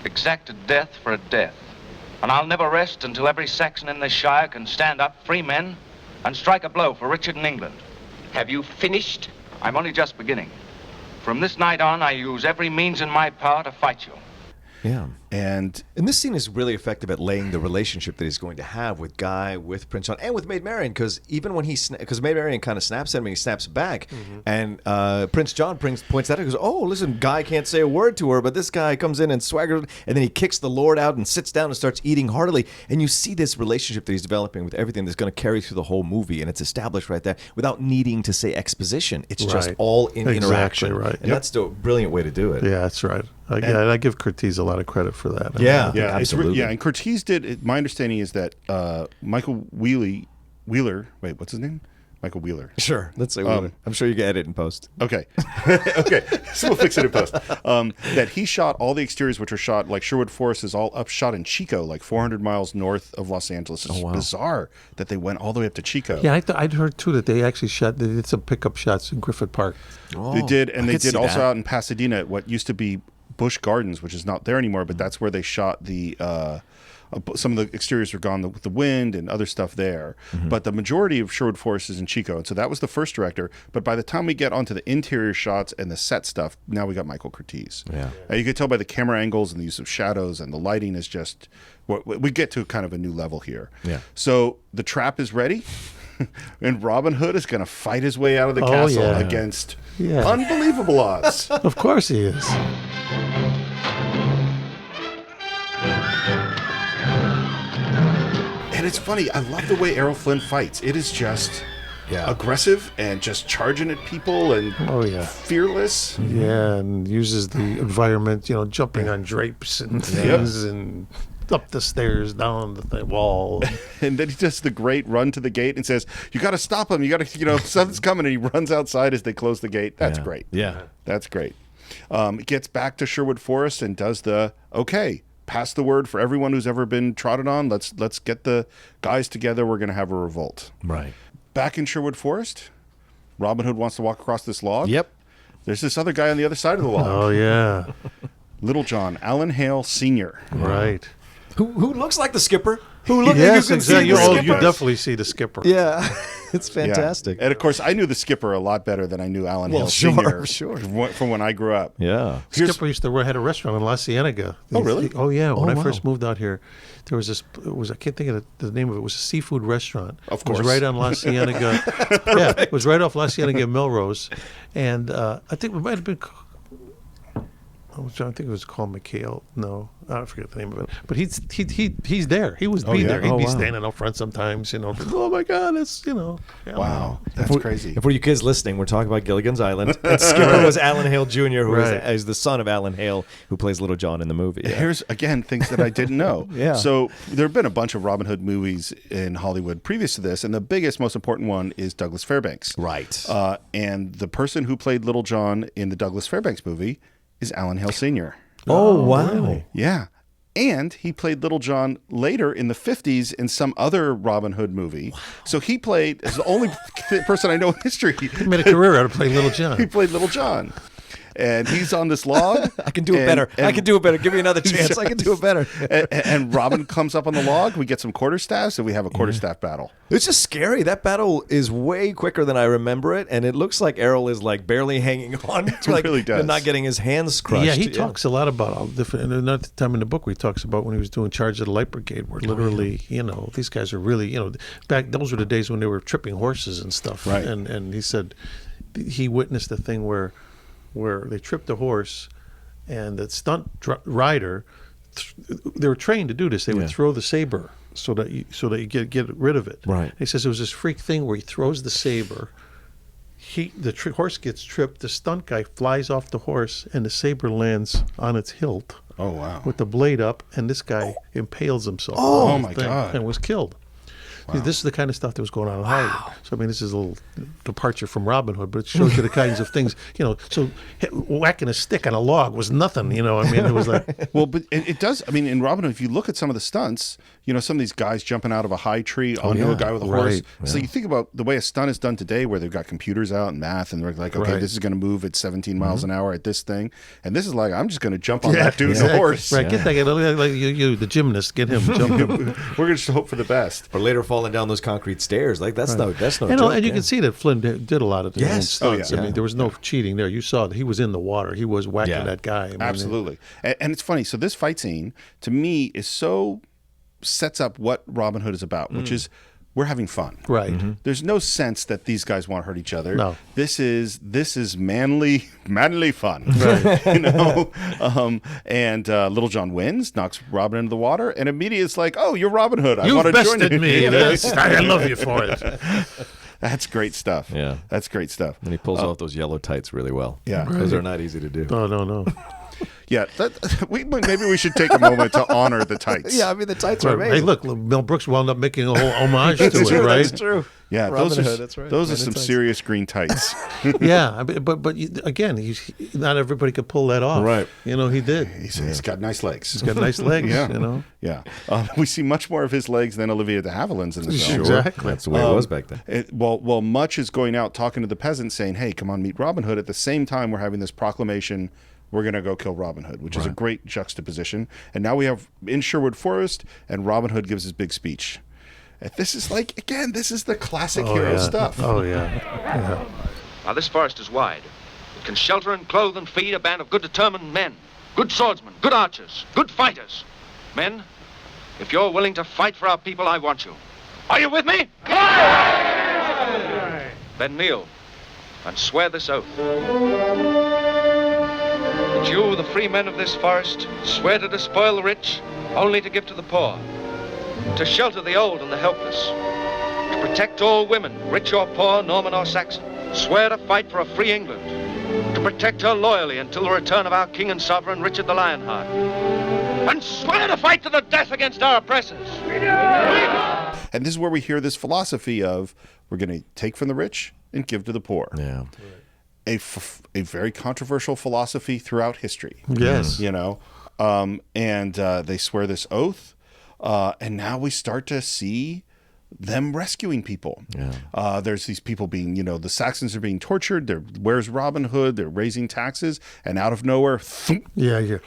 Exact a death for a death. And I'll never rest until every Saxon in this shire can stand up, free men, and strike a blow for Richard and England. Have you finished? I'm only just beginning. From this night on, I use every means in my power to fight you. Yeah. and And this scene is really effective at laying the relationship that he's going to have with Guy, with Prince John, and with Maid Marian, because even when because Maid Marian kind of snaps at him, and he snaps back, and Prince John points that out, he goes, "Oh, listen, Guy can't say a word to her, but this guy comes in and swaggers, and then he kicks the Lord out and sits down and starts eating heartily." And you see this relationship that he's developing with everything that's going to carry through the whole movie, and it's established right there without needing to say exposition. It's just Right. all in Exactly interaction, right. and Yep. that's the brilliant way to do it. Yeah, that's right. I give Curtiz a lot of credit for that. Yeah. yeah, absolutely. and Cortez did. My understanding is that Michael Wheeler. Wait, what's his name? Michael Wheeler. Sure. Let's say Wheeler. I'm sure you can edit in post. Okay. Okay. So we'll fix it in post. That he shot all the exteriors, which are shot, like Sherwood Forest is all shot in Chico, like 400 miles north of Los Angeles. It's bizarre that they went all the way up to Chico. Yeah, I'd heard too that they actually they did some pickup shots in Griffith Park. They did, and I they could did see also that. out in Pasadena at what used to be Busch Gardens, which is not there anymore, but that's where they shot the some of the exteriors were gone with the wind and other stuff there. But the majority of Sherwood Forest is in Chico, and so that was the first director. But by the time we get onto the interior shots and the set stuff, now we got Michael Curtiz. Yeah. You could tell by the camera angles and the use of shadows, and the lighting is just we get to kind of a new level here. Yeah. So the trap is ready. And Robin Hood is going to fight his way out of the castle against unbelievable odds. Of course he is. And it's funny, I love the way Errol Flynn fights. It is just aggressive and just charging at people and fearless. Yeah, and uses the environment, jumping on drapes and things and up the stairs, down the wall. And then he does the great run to the gate and says, "You got to stop him. You got to, something's coming." And he runs outside as they close the gate. That's great. Yeah. That's great. Gets back to Sherwood Forest and does pass the word for everyone who's ever been trodden on. Let's get the guys together. We're going to have a revolt. Right. Back in Sherwood Forest, Robin Hood wants to walk across this log. Yep. There's this other guy on the other side of the log. Oh, yeah. Little John, Alan Hale Sr. Right. Who looks like the skipper? Yes, you can see exactly. the You skipper. definitely see the skipper. Yeah. It's Yeah. fantastic. And of course, I knew the skipper a lot better than I knew Alan Well, Hale sure, Sr. sure. From when I grew up. Yeah. Skipper used to had a restaurant in La Cienega. Oh, really? Oh, yeah. When I wow. first moved out here, there was this. I can't think of the name of it. It was a seafood restaurant. Of It course. was right on La Cienega. Yeah, it was right off La Cienega and Melrose, and I think it might have been. I think it was called McHale. No, I forget the name of it. But he's there. He was there. He'd be standing up front sometimes. Oh my God, it's Wow, that's crazy. And for you kids listening, we're talking about Gilligan's Island. And Skipper was Alan Hale Jr., who is the son of Alan Hale, who plays Little John in the movie. Yeah. Here's, again, things that I didn't know. Yeah. So there have been a bunch of Robin Hood movies in Hollywood previous to this, and the biggest, most important one is Douglas Fairbanks. Right. And the person who played Little John in the Douglas Fairbanks movie is Alan Hale Sr. Oh, wow. Really? Yeah. And he played Little John later in the 50s in some other Robin Hood movie. Wow. So he played, as the only person I know in history. He made a career out of playing Little John. He played Little John. And he's on this log. I can do it better. I can do it better. Give me another chance. I can do it better. and Robin comes up on the log. We get some quarterstaffs, and we have a quarterstaff battle. It's just scary. That battle is way quicker than I remember it, and it looks like Errol is like barely hanging on. It really does. And not getting his hands crushed. Yeah, he talks a lot about all different. And another time in the book, where he talks about when he was doing Charge of the Light Brigade, where literally, these guys are really, back. Those were the days when they were tripping horses and stuff. Right. And he said he witnessed a thing where they tripped a horse, and the stunt rider, they were trained to do this. They would throw the saber so that you get rid of it. Right. He says it was this freak thing where he throws the saber. The horse gets tripped. The stunt guy flies off the horse, and the saber lands on its hilt. Oh, wow. With the blade up, and this guy impales himself. Oh, on the my thing God. And was killed. Wow. This is the kind of stuff that was going on in Hollywood. So, I mean, this is a little departure from Robin Hood, but it shows you the kinds of things, so whacking a stick on a log was nothing, it was like... Well, but it does, in Robin Hood, if you look at some of the stunts, some of these guys jumping out of a high tree onto a guy with a horse. So you think about the way a stunt is done today, where they've got computers out and math, and they're like, okay, this is going to move at 17 miles an hour at this thing. And this is like, I'm just going to jump on that dude's horse. Right, get that guy, like you, the gymnast, get him jumping. We're going to just hope for the best. Or later falling down those concrete stairs. Like, that's no joke. And you can see that Flynn did a lot of his own stunts. Oh, yeah. I mean, there was no cheating there. You saw that he was in the water. He was whacking that guy. Absolutely. And it's funny. So this fight scene, to me, is so sets up what Robin Hood is about, which is we're having fun. Right. Mm-hmm. There's no sense that these guys want to hurt each other. No. This is manly fun. Right. And Little John wins, knocks Robin into the water, and immediately it's like, oh, you're Robin Hood. I You've want to join bested you. me. I love you for it. That's great stuff. Yeah. That's great stuff. And he pulls off those yellow tights really well. Yeah. Those are not easy to do. No. Yeah, maybe we should take a moment to honor the tights. Yeah, I mean the tights are amazing. Hey, look, Mel Brooks wound up making a whole homage to it, right? That's true. Yeah, Robin those are Hood, that's right. those are Men in some tights. serious green tights. Yeah, again, not everybody could pull that off. Right. He did. He's got nice legs. He's got nice legs. Yeah. Yeah. We see much more of his legs than Olivia de Havilland's in this film. Exactly. That's the way it was back then. Well, Much is going out talking to the peasants saying, hey, come on, meet Robin Hood. At the same time, we're having this proclamation, we're going to go kill Robin Hood, which is a great juxtaposition. And now we have in Sherwood Forest, and Robin Hood gives his big speech. And this is this is the classic hero stuff. Oh, yeah. Now, this forest is wide. It can shelter and clothe and feed a band of good, determined men. Good swordsmen, good archers, good fighters. Men, if you're willing to fight for our people, I want you. Are you with me? Then kneel and swear this oath. That you, the free men of this forest, swear to despoil the rich, only to give to the poor. To shelter the old and the helpless. To protect all women, rich or poor, Norman or Saxon. Swear to fight for a free England. To protect her loyally until the return of our king and sovereign, Richard the Lionheart. And swear to fight to the death against our oppressors. And this is where we hear this philosophy of we're going to take from the rich and give to the poor. Yeah. A very controversial philosophy throughout history. Yes. And they swear this oath. And now we start to see them rescuing people. Yeah. There's these people being, the Saxons are being tortured. Where's Robin Hood? They're raising taxes. And out of nowhere, thump. Yeah.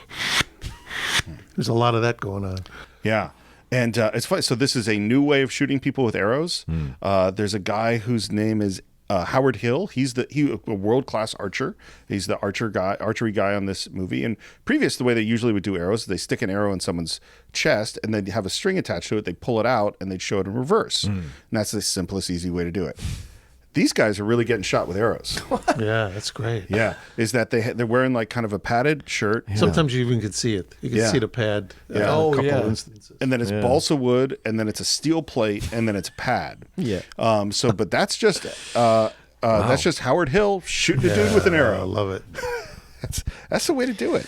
There's a lot of that going on. Yeah. And it's funny. So this is a new way of shooting people with arrows. There's a guy whose name is Howard Hill. He's a world-class archer. He's the archery guy on this movie. And previous, the way they usually would do arrows, they stick an arrow in someone's chest and then have a string attached to it. They pull it out and they'd show it in reverse. And that's the simplest, easy way to do it. These guys are really getting shot with arrows. Yeah, that's great. Yeah, is that they're wearing like kind of a padded shirt. Sometimes you even could see it. You can see the pad. Yeah. A couple of instances. And then it's balsa wood, and then it's a steel plate, and then it's a pad. Yeah. But that's just that's just Howard Hill shooting a dude with an arrow. I love it. That's the way to do it.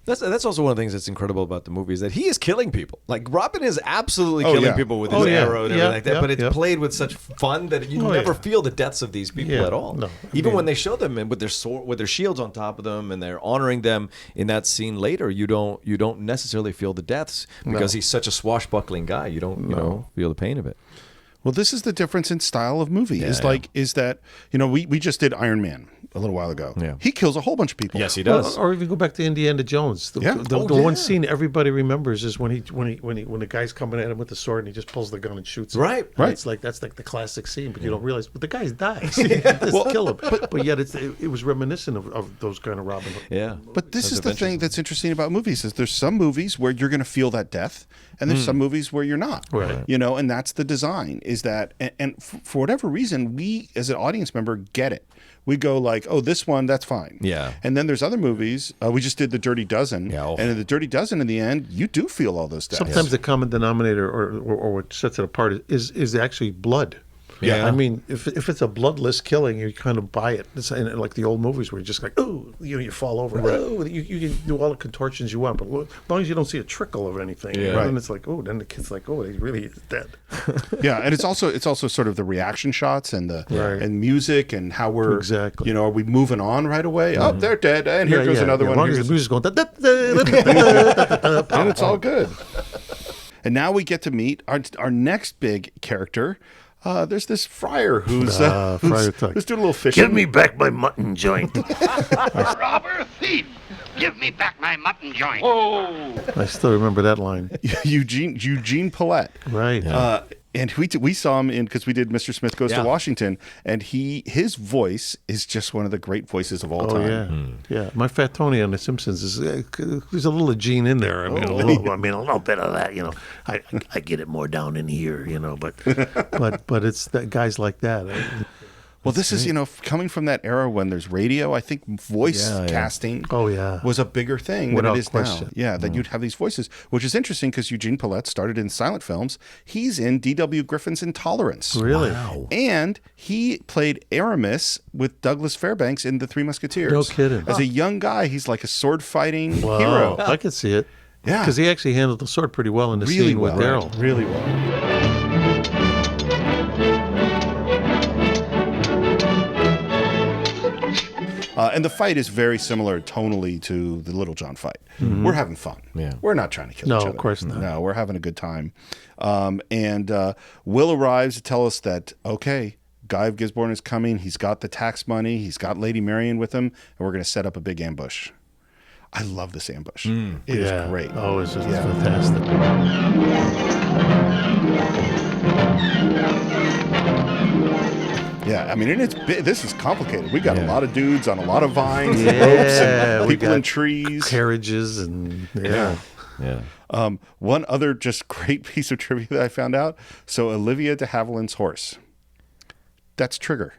That's also one of the things that's incredible about the movie is that he is killing people. Like Robin is absolutely Oh, killing yeah. people with his arrow and everything like that. Yeah, But it's yeah. played with such fun that you never feel the deaths of these people Yeah, at all. no, I Even mean- when they show them with their shields on top of them and they're honoring them in that scene later, you don't necessarily feel the deaths because he's such a swashbuckling guy. You don't feel the pain of it. Well, this is the difference in style of movie. Is that we just did Iron Man a little while ago. Yeah. He kills a whole bunch of people. Yes, he does. Or even go back to Indiana Jones. The one scene everybody remembers is when the guy's coming at him with the sword and he just pulls the gun and shoots him. Right. It's like that's like the classic scene, but you don't realize. But the guy dies. Just kill him. But yet it was reminiscent of those kind of Robin Hood. Yeah. But this is the thing that's interesting about movies is there's some movies where you're going to feel that death, and there's some movies where you're not. Right. And that's the design. Is that and for whatever reason we as an audience member get it. We go like, oh, this one, that's fine. Yeah. And then there's other movies. We just did The Dirty Dozen. Yeah. And in The Dirty Dozen, in the end, you do feel all those deaths. Sometimes the common denominator or what sets it apart is actually blood. Yeah. I mean, if it's a bloodless killing, you kind of buy it. It's like the old movies where you're just like, oh, you fall over. Right. Oh, you can do all the contortions you want, but as long as you don't see a trickle of anything, then it's like, oh, then the kid's like, oh, he really is dead. Yeah, and it's also sort of the reaction shots and the and music and how we're Exactly. are we moving on right away? Oh, they're dead, and here goes another one. As long as Here's- the music's going, da, da, da, da, da, da, and it's all good. And now we get to meet our next big character. There's this friar who's Friar Tuck. who's doing a little fishing. Give me back my mutton joint. Robber, thief, give me back my mutton joint. I still remember that line. Eugene Paulette. Right. And we saw him because we did Mr. Smith Goes to Washington, and his voice is just one of the great voices of all time. Yeah. My Fat Tony on The Simpsons there's a little Gene in there. I mean, a little bit of that. I get it more down in here. But it's that guys like that. Well, this is, coming from that era when there's radio, I think voice casting was a bigger thing than it is now. Yeah, that you'd have these voices, which is interesting because Eugene Pallette started in silent films. He's in D.W. Griffin's Intolerance. Really? Wow. And he played Aramis with Douglas Fairbanks in The Three Musketeers. No kidding. As a young guy, he's like a sword-fighting Wow. hero. I could see it. Yeah. Because he actually handled the sword pretty well in the Really scene well. with Daryl. Really well. And the fight is very similar tonally to the Little John fight. We're having fun. Yeah. We're not trying to kill each other. No, of course not. No, we're having a good time. And Will arrives to tell us that, okay, Guy of Gisborne is coming. He's got the tax money. He's got Lady Marian with him. And we're going to set up a big ambush. I love this ambush. It is great. Oh, it's just fantastic. Yeah, I mean, and this is complicated. We got a lot of dudes on a lot of vines, Yeah, ropes, and we people in got trees. Carriages and yeah. One other just great piece of trivia that I found out. So Olivia de Havilland's horse, that's Trigger.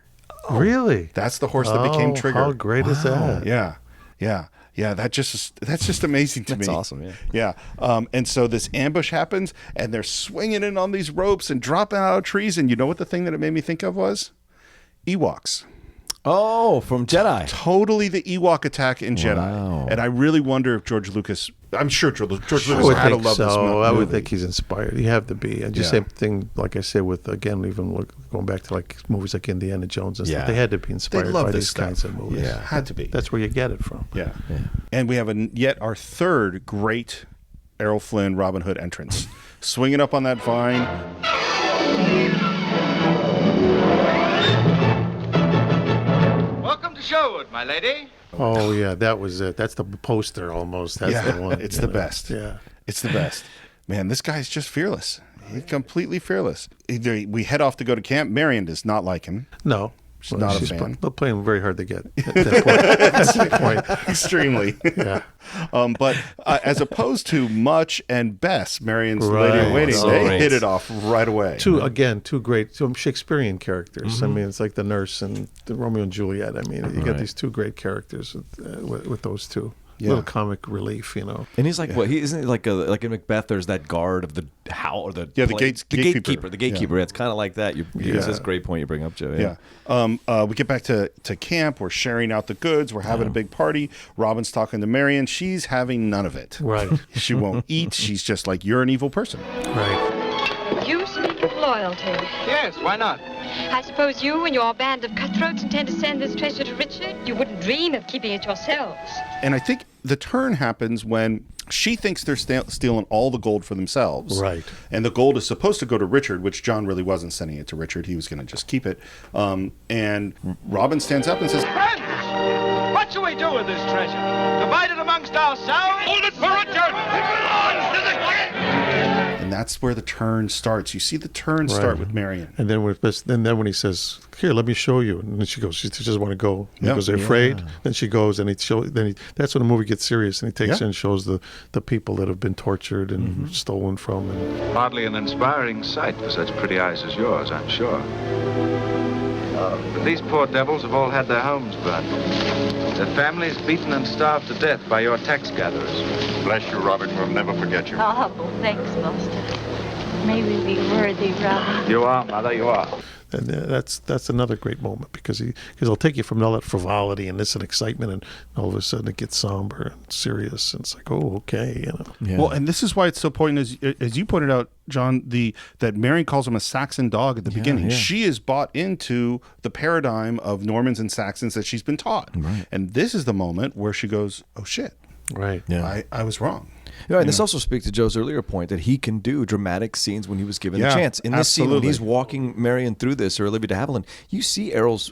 Really? That's the horse that became Trigger. How great is that? Yeah. That's just amazing to me. That's awesome. Yeah. Yeah. And so this ambush happens, and they're swinging in on these ropes and dropping out of trees. And you know what the thing that it made me think of was? Ewoks. Oh, from Jedi. Totally the Ewok attack in Jedi. Wow. And I really wonder if George Lucas, I'm sure George Lucas I would had to think love this so. movie. I would think he's inspired. You have to be. And just Yeah. same thing, like I said, with, again, even going back to like movies like Indiana Jones and stuff. Yeah. They had to be inspired love by this these stuff. kinds of movies. Yeah, had to be. That's where you get it from. Yeah. And we have yet our third great Errol Flynn Robin Hood entrance. Swinging up on that vine. Welcome to Sherwood, my lady. Oh, yeah, that was it. That's the poster almost. That's the one. It's you the know. best. Yeah. It's the best. Man, this guy's just fearless. He's completely fearless. We head off to go to camp. Marian does not like him. No. She's not a fan. Playing very hard to get at that point. That's the point. Extremely. Yeah. But as opposed to Much and Bess, Marian's Right. lady in waiting, So they great. hit it off right away. Two great Shakespearean characters. I mean, it's like the nurse and the Romeo and Juliet. I mean, you got these two great characters with those two. Yeah. Little comic relief, you know. And he's like, what? He isn't he like in Macbeth. There's that guard of the the gatekeeper. The Yeah. gatekeeper. It's kind of like that. It's this great point you bring up, Joe. Yeah. We get back to camp. We're sharing out the goods. We're having a big party. Robin's talking to Marian. She's having none of it. Right. She won't eat. She's just like, you're an evil person. Right. You speak of loyalty. Yes, why not? I suppose you and your band of cutthroats intend to send this treasure to Richard? You wouldn't dream of keeping it yourselves. And I think the turn happens when she thinks they're stealing all the gold for themselves. Right. And the gold is supposed to go to Richard, which John really wasn't sending it to Richard. He was going to just keep it. And Robin stands up and says, Friends, what shall we do with this treasure? Divide it amongst ourselves? Hold it for Richard! It belongs to the king! and that's where the turn starts. You see the turn start with Marian. And then when he says, "Here, let me show you," and then she goes, she doesn't want to go because they're afraid. Then she goes, and that's when the movie gets serious, and he takes and shows the people that have been tortured and stolen from. And Hardly an inspiring sight for such pretty eyes as yours, I'm sure. But these poor devils have all had their homes burned. Their families beaten and starved to death by your tax gatherers. Bless you, Robin. We'll never forget you. Oh, thanks, Master. May we be worthy, Robin. You are, Mother, you are. And that's another great moment because he'll take you from all that frivolity and this and excitement, and all of a sudden it gets somber and serious, and it's like, oh, okay, you know. Yeah. Well, and this is why it's so important, as you pointed out, John, that Marian calls him a Saxon dog at the beginning. Yeah. She is bought into the paradigm of Normans and Saxons that she's been taught. Right. And this is the moment where she goes, oh, shit. Right. Yeah. I was wrong. Yeah, and this also speaks to Joe's earlier point that he can do dramatic scenes when he was given the chance. In this scene, when he's walking Marian through this, or Olivia de Havilland, you see Errol's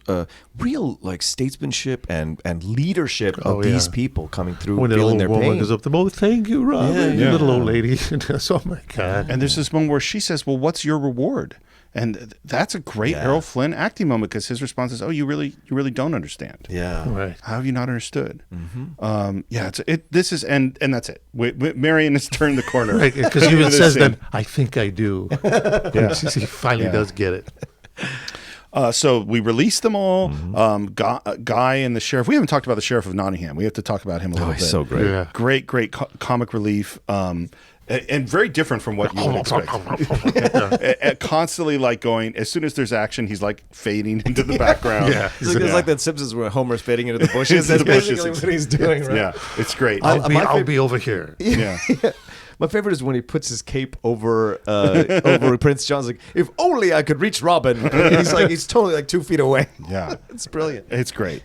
real cidesmanship and leadership of these people coming through, When the feeling old their woman pain. goes up to him, "Oh, thank you, Robin." Yeah. Little old lady. Oh my God. And there's this moment where she says, well, what's your reward? And that's a great Errol Flynn acting moment, because his response is, oh, you really don't understand. Yeah. Right. How have you not understood? This is and that's it. Marian has turned the corner. Right, because he even says then, "I think I do." Yeah. He finally does get it. So we released them all. Guy and the sheriff. We haven't talked about the sheriff of Nottingham. We have to talk about him a little bit. He's so great. Yeah. Great comic relief. And very different from what you would expect. Constantly like going, as soon as there's action, he's like fading into the background. It's like that Simpsons where Homer's fading into the bushes. That's basically what he's doing, right? Yeah, it's great. I'll be over here. Yeah. My favorite is when he puts his cape over over Prince John's. Like, if only I could reach Robin. And he's totally like 2 feet away. Yeah, it's brilliant. It's great.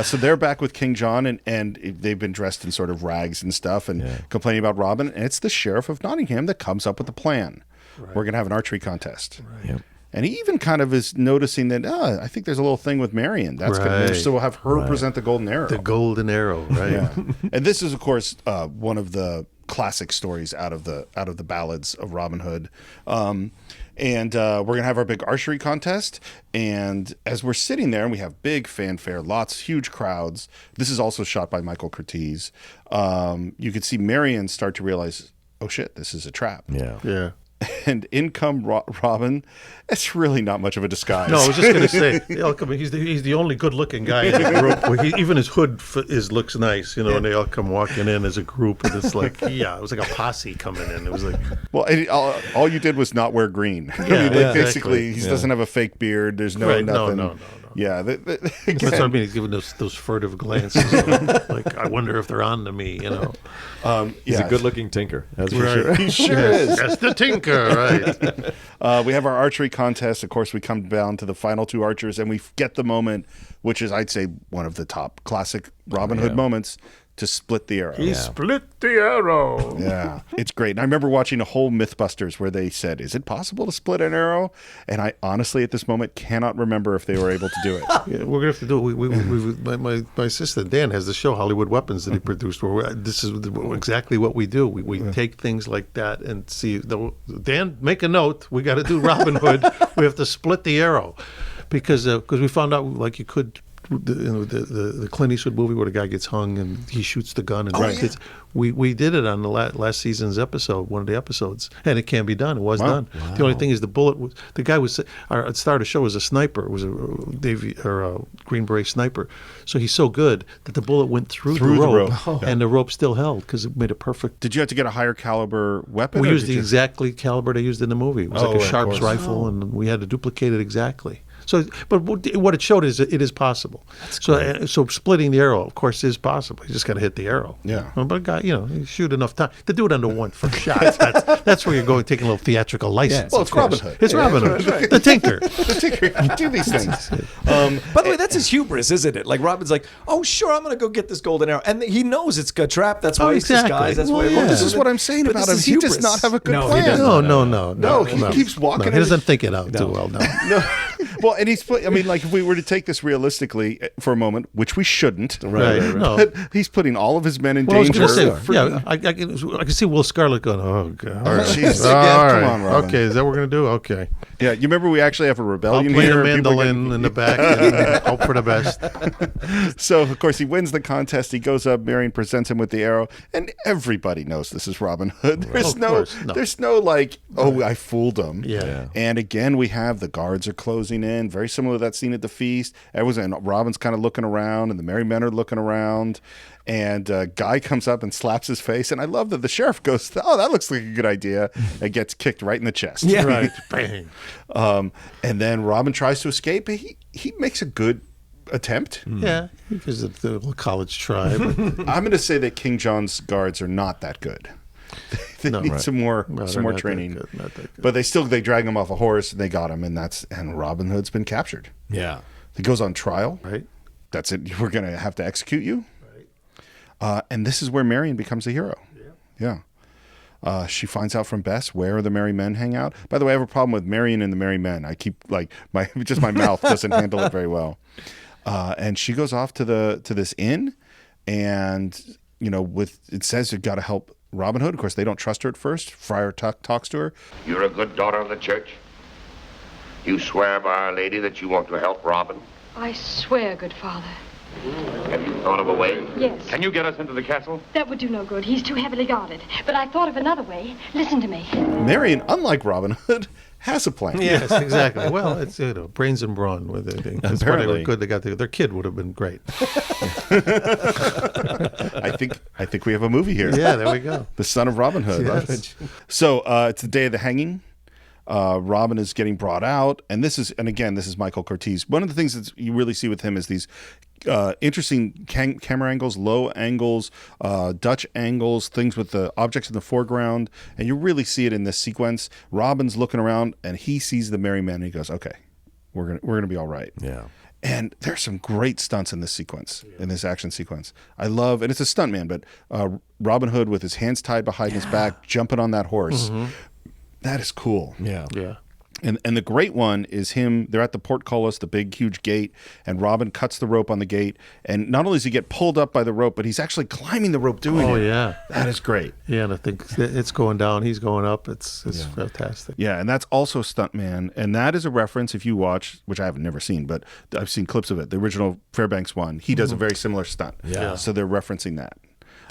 So they're back with King John, and they've been dressed in sort of rags and stuff, and complaining about Robin. And it's the sheriff of Nottingham that comes up with the plan. Right. We're going to have an archery contest. Right. Yep. And he even kind of is noticing that, I think there's a little thing with Marian. That's going to so we'll have her present the golden arrow. The golden arrow, right? Yeah. And this is, of course, one of the classic stories out of the ballads of Robin Hood. And we're going to have our big archery contest. And as we're sitting there, and we have big fanfare, huge crowds. This is also shot by Michael Curtiz. You could see Marian start to realize, oh shit, this is a trap. Yeah. And in come Robin. It's really not much of a disguise. No, I was just going to say, he's the only good-looking guy in the group. Where even his hood looks nice, and they all come walking in as a group, and it's like, it was like a posse coming in. It was like, well, all you did was not wear green. Basically, he doesn't have a fake beard. There's nothing. No. Yeah, that's what I mean. He's giving those furtive glances, like I wonder if they're on to me, He's a good-looking tinker. That's for sure. He sure is. That's the tinker, right? We have our archery contest. Of course, we come down to the final 2 archers, and we get the moment, which is, I'd say, one of the top classic Robin Hood moments, to split the arrow. He split the arrow. Yeah, it's great. And I remember watching a whole Mythbusters where they said, is it possible to split an arrow? And I honestly, at this moment, cannot remember if they were able to do it. Yeah, we're going to have to do it. My assistant, Dan, has the show Hollywood Weapons that he produced. Where this is exactly what we do. We take things like that and see. Dan, make a note. We got to do Robin Hood. We have to split the arrow. Because we found out like you could the Clint Eastwood movie where the guy gets hung and he shoots the gun and we did it on the last season's episode, one of the episodes, and it can be done. It was done. Wow. The only thing is the guy was our star of the show was a sniper. It was a Green Beret sniper. So he's so good that the bullet went through the rope. And the rope still held because it made a perfect. Did you have to get a higher caliber weapon? We used the exactly caliber they used in the movie. It was like a Sharps rifle, and we had to duplicate it exactly. So, but what it showed is it is possible. So splitting the arrow, of course, is possible. You just got to hit the arrow. Yeah. But a guy, you shoot enough time to do it under one first shot. That's where you're going, taking a little theatrical license. Well, it's Robin Hood. It's Robin Hood. Right. The tinker. You do these things. By the way, that's his hubris, isn't it? Like Robin's like, oh, sure, I'm going to go get this golden arrow. And he knows it's a trap. That's why he's disguised. That's why this is what I'm saying about him. He does not have a good plan. No, he keeps walking. He doesn't think it out too well, no. Well, and if we were to take this realistically for a moment, which we shouldn't, right. No. But he's putting all of his men in danger. I can see Will Scarlet going, oh, God. All right. Jesus. Come on, Robin. Okay, is that what we're going to do? Okay. Yeah, you remember we actually have a rebellion I'll play here. the mandolin in the back and hope for the best. So, of course, he wins the contest. He goes up. Marian presents him with the arrow. And everybody knows this is Robin Hood. There's no like, I fooled him. Yeah. And again, we have the guards are closing in. Very similar to that scene at the feast. And Robin's kind of looking around, and the merry men are looking around. And a guy comes up and slaps his face. And I love that the sheriff goes, oh, that looks like a good idea. And gets kicked right in the chest. Yeah. Right. Bang. And then Robin tries to escape. But he makes a good attempt. Yeah. Because of the little college tribe. I'm going to say that King John's guards are not that good. They need some more training. Not that good. But they drag him off a horse and they got him. And Robin Hood's been captured. Yeah. He goes on trial. Right. That's it. We're going to have to execute you. And this is where Marian becomes a hero. Yeah. She finds out from Bess where the merry men hang out. By the way, I have a problem with Marian and the merry men. I keep my mouth doesn't handle it very well. And she goes off to this inn, and it says you've got to help Robin Hood. Of course, they don't trust her at first. Friar talks to her. You're a good daughter of the church. You swear by Our Lady that you want to help Robin. I swear, good father. Have you thought of a way? Yes. Can you get us into the castle? That would do no good. He's too heavily guarded. But I thought of another way. Listen to me. Marian, unlike Robin Hood, has a plan. Yes, exactly. Well, it's brains and brawn. That's why they Apparently. were good. They got their kid would have been great. I think we have a movie here. Yeah, there we go. The son of Robin Hood. Yes. So it's the day of the hanging. Robin is getting brought out, and this is Michael Curtiz. One of the things that you really see with him is these interesting camera angles, low angles, Dutch angles, things with the objects in the foreground, and you really see it in this sequence. Robin's looking around, and he sees the merry men, and he goes, "Okay, we're gonna be all right." Yeah. And there's some great stunts in this sequence, in this action sequence. I love, and it's a stuntman, but Robin Hood with his hands tied behind his back, jumping on that horse. Mm-hmm. That is cool. Yeah. Yeah. And the great one is him. They're at the portcullis, the big, huge gate, and Robin cuts the rope on the gate. And not only does he get pulled up by the rope, but he's actually climbing the rope doing it. Oh, yeah. That is great. Yeah, and I think it's going down. He's going up. It's fantastic. Yeah, and that's also Stuntman. And that is a reference, if you watch, which I have never seen, but I've seen clips of it, the original Fairbanks one. He does a very similar stunt. Yeah. So they're referencing that.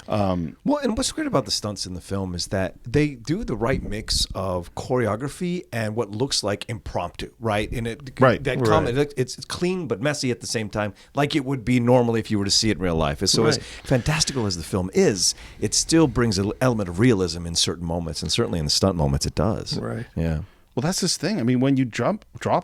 Well, and what's great about the stunts in the film is that they do the right mix of choreography and what looks like impromptu, right? And it's clean but messy at the same time, like it would be normally if you were to see it in real life. And so as fantastical as the film is, it still brings an element of realism in certain moments, and certainly in the stunt moments it does. Right. Yeah. Well, that's this thing. I mean, when you drop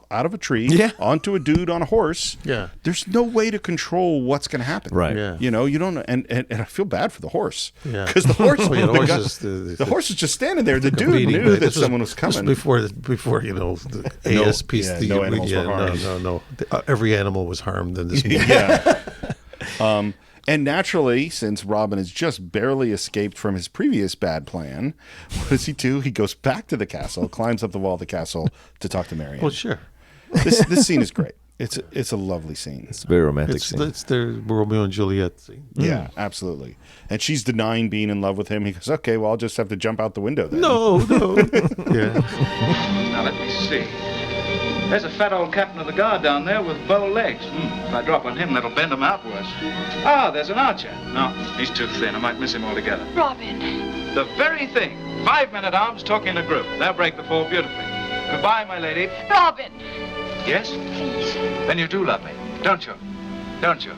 out of a tree onto a dude on a horse, there's no way to control what's going to happen. Right. Yeah. You know, you don't. And I feel bad for the horse. Yeah. Because the horse, the horse is just standing there. The dude knew that someone was coming. Before the ASP. No animals were harmed. No. Every animal was harmed in this movie. Yeah. And naturally, since Robin has just barely escaped from his previous bad plan, what does he do? He goes back to the castle, climbs up the wall of the castle to talk to Marian. Well, sure. This scene is great. It's a lovely scene. It's a very romantic scene. It's their Romeo and Juliet scene. Yeah, absolutely. And she's denying being in love with him. He goes, "Okay, well, I'll just have to jump out the window then." No. Yeah. Now, let me see. There's a fat old captain of the guard down there with bow legs. If I drop on him, that'll bend him outwards. Ah, there's an archer. No, he's too thin. I might miss him altogether. Robin. The very thing. 5 men-at-arms talking in a group. They'll break the fall beautifully. Goodbye, my lady. Robin. Yes? Please. Then you do love me, don't you? Don't you?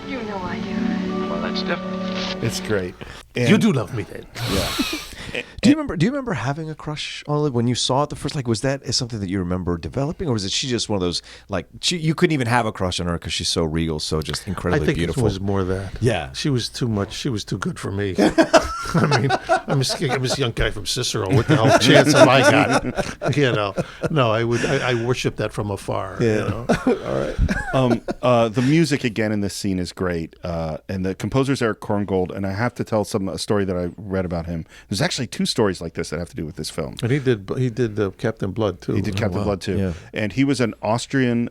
You know I do. Well, that's different. It's great. And, You do love me then. Yeah. Do you remember having a crush on Olive when you saw it the first? Like, was that something that you remember developing, or was it she just one of those like you couldn't even have a crush on her because she's so regal, so just incredibly I think beautiful? it was more that. Yeah. She was too much. She was too good for me. I mean, I'm this young guy from Cicero. What the hell chance have I got? You know, no, I worship that from afar. Yeah. You know? All right. The music again in this scene is great, and the composer's Eric Korngold. And I have to tell a story that I read about him. There's actually 2 stories like this that have to do with this film. And he did Captain Blood too. He did Captain Blood too, Yeah. and he was an Austrian,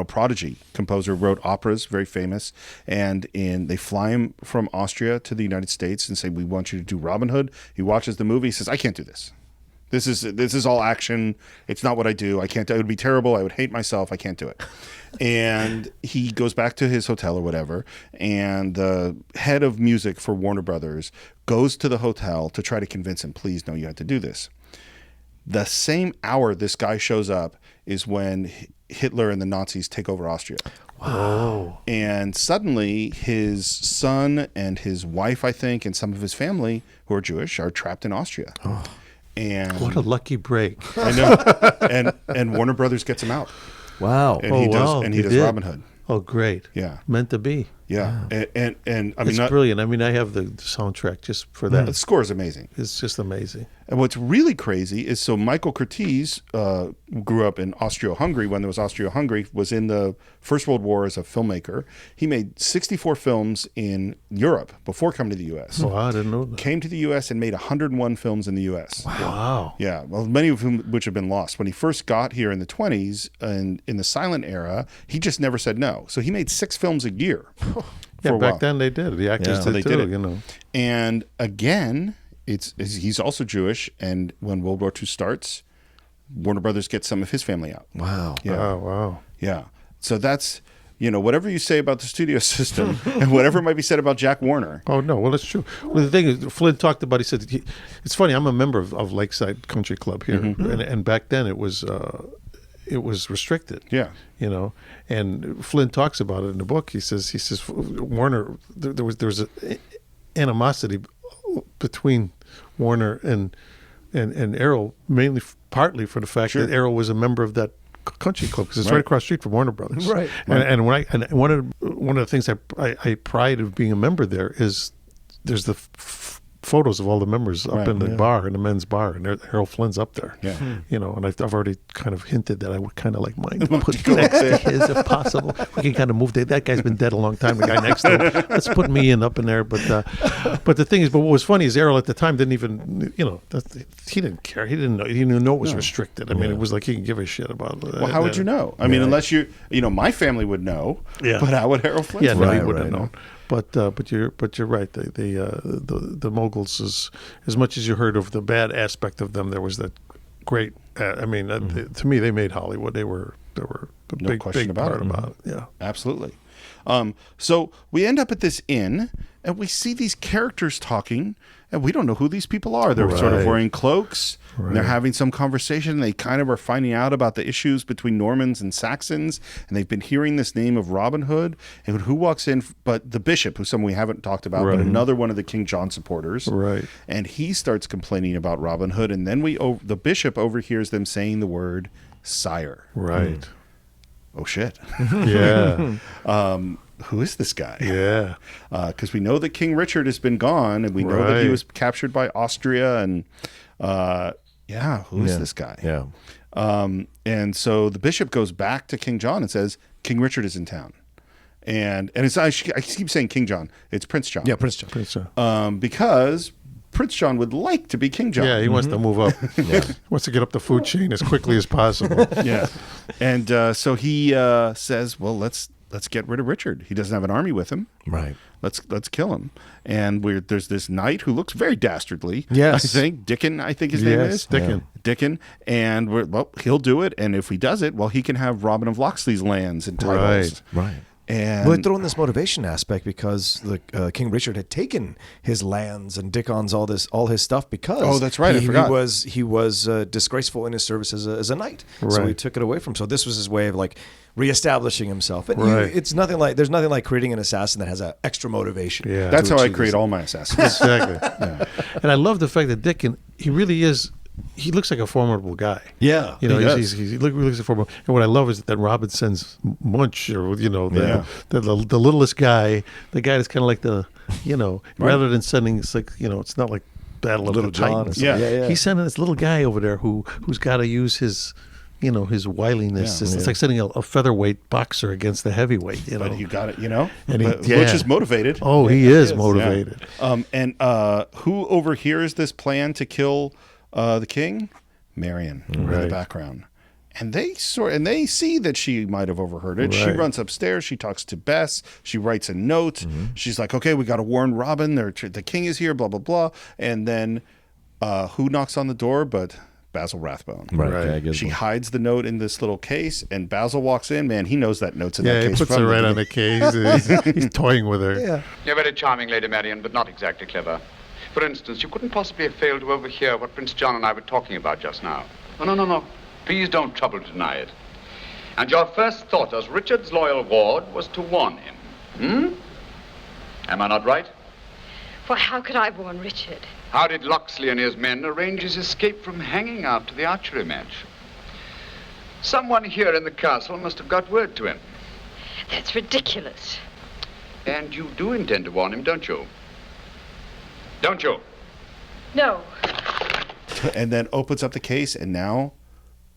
prodigy composer. Wrote operas, very famous. And they fly him from Austria to the United States and say, "We want you to do Robin Hood." He watches the movie. He says, "I can't do this. This is all action. It's not what I do. I can't do it. It would be terrible. I would hate myself. I can't do it." And he goes back to his hotel or whatever, and the head of music for Warner Brothers goes to the hotel to try to convince him, "Please, no, you have to do this." The same hour this guy shows up is when Hitler and the Nazis take over Austria. Wow. And suddenly his son and his wife, I think, and some of his family who are Jewish are trapped in Austria. Oh. And What a lucky break. I know. And Warner Brothers gets him out. Wow. And he does They did. Robin Hood. Oh, great. Yeah. Meant to be. Yeah. And I mean, It's brilliant. I mean, I have the soundtrack just for that. the score is amazing. It's just amazing. And what's really crazy is Michael Curtiz grew up in Austria-Hungary when there was Austria-Hungary, was in the First World War as a filmmaker. He made 64 films in Europe before coming to the U.S. Oh, I didn't know that. Came to the U.S. and made 101 films in the U.S. Wow. Yeah, well, many of which have been lost. When he first got here in the 20s and in the silent era, he just never said no. So he made 6 films a year. Yeah, for a back while. then they did. The actors So did they too, did it. you know. And again, he's also Jewish, and when World War II starts, Warner Brothers gets some of his family out. Wow. Yeah. Wow. Yeah. So that's whatever you say about the studio system and whatever might be said about Jack Warner. Oh no, well that's true. Well, the thing is, Flynn talked about. He said it's funny. I'm a member of Lakeside Country Club here, and back then it was restricted. Yeah. And Flynn talks about it in the book. He says Warner, there was a animosity between Warner and Errol, mainly partly for the fact that Errol was a member of that country club, because it's right across the street from Warner Brothers. Right. And one of the things I pride of being a member there is there's the photos of all the members up in the bar, in the men's bar, and Errol Flynn's up there. Yeah. And I've already kind of hinted that I would kind of like mine put next to his if possible. We can kind of move that guy's been dead a long time. The guy next to him, let's put me up in there. But the thing is, what was funny is Errol at the time didn't even, he didn't care. He didn't know it was restricted. I mean, it was like he didn't give a shit about it. Well, how would you know? I mean, unless my family would know. Yeah. But how would Errol Flynn? Yeah, no, he wouldn't have known. But you're right. The Moguls, as much as you heard of the bad aspect of them, there was that great. To me, they made Hollywood. They were a No big question about part it. Yeah, Absolutely. So we end up at this inn, and we see these characters talking, and we don't know who these people are. They're sort of wearing cloaks, and they're having some conversation. They kind of are finding out about the issues between Normans and Saxons, and they've been hearing this name of Robin Hood. And who walks in? But the bishop, who's someone we haven't talked about, but another one of the King John supporters. Right. And he starts complaining about Robin Hood, and then the bishop overhears them saying the word sire. Right. Oh, shit. Yeah. Who is this guy? Yeah. Because we know that King Richard has been gone, and we know that he was captured by Austria, and who is this guy? Yeah. And so the bishop goes back to King John and says, King Richard is in town. And it's I keep saying King John. It's Prince John. Yeah, Prince John. Prince John. Because Prince John would like to be King John. Yeah, he wants to move up. He wants to get up the food chain as quickly as possible. Yeah. And so he says, well, let's get rid of Richard. He doesn't have an army with him. Right. Let's kill him. And there's this knight who looks very dastardly. Yes. I think Dickon. I think his name is Dickon. Dickon. And he'll do it. And if he does it, he can have Robin of Locksley's lands and titles. Right. And But throw in this motivation aspect, because the King Richard had taken his lands and Dickon's all his stuff because that's right, I forgot. he was disgraceful in his service as a knight, so he took it away from him. So this was his way of like reestablishing himself. And there's nothing like creating an assassin that has an extra motivation. Yeah, that's how I create all my assassins. Exactly. And I love the fact that Dickon, he really is. He looks like a formidable guy. Yeah, he looks like a formidable. And what I love is that Robin sends Munch, or the littlest guy, the guy that's kind of like the, rather than sending, it's like it's not like Battle of Little the John. Titans. Yeah. He's sending this little guy over there who's got to use his. His wiliness. It's like sending a featherweight boxer against the heavyweight. But you got it. And Butch is motivated. Oh, he is motivated. Yeah. And who overhears this plan to kill the king? Marian in the background. And they see that she might have overheard it. Right. She runs upstairs. She talks to Bess. She writes a note. She's like, "Okay, we got to warn Robin. The king is here. Blah blah blah." And then who knocks on the door? But Basil Rathbone. Right. She hides the note in this little case, and Basil walks in. Man, he knows that note's in that case. Yeah, he puts it right on the case. He's toying with her. Yeah. You're very charming, Lady Marian, but not exactly clever. For instance, you couldn't possibly have failed to overhear what Prince John and I were talking about just now. No. Please don't trouble to deny it. And your first thought as Richard's loyal ward was to warn him. Am I not right? Well, how could I warn Richard? How did Locksley and his men arrange his escape from hanging after the archery match? Someone here in the castle must have got word to him. That's ridiculous. And you do intend to warn him, don't you? Don't you? No. And then opens up the case, and now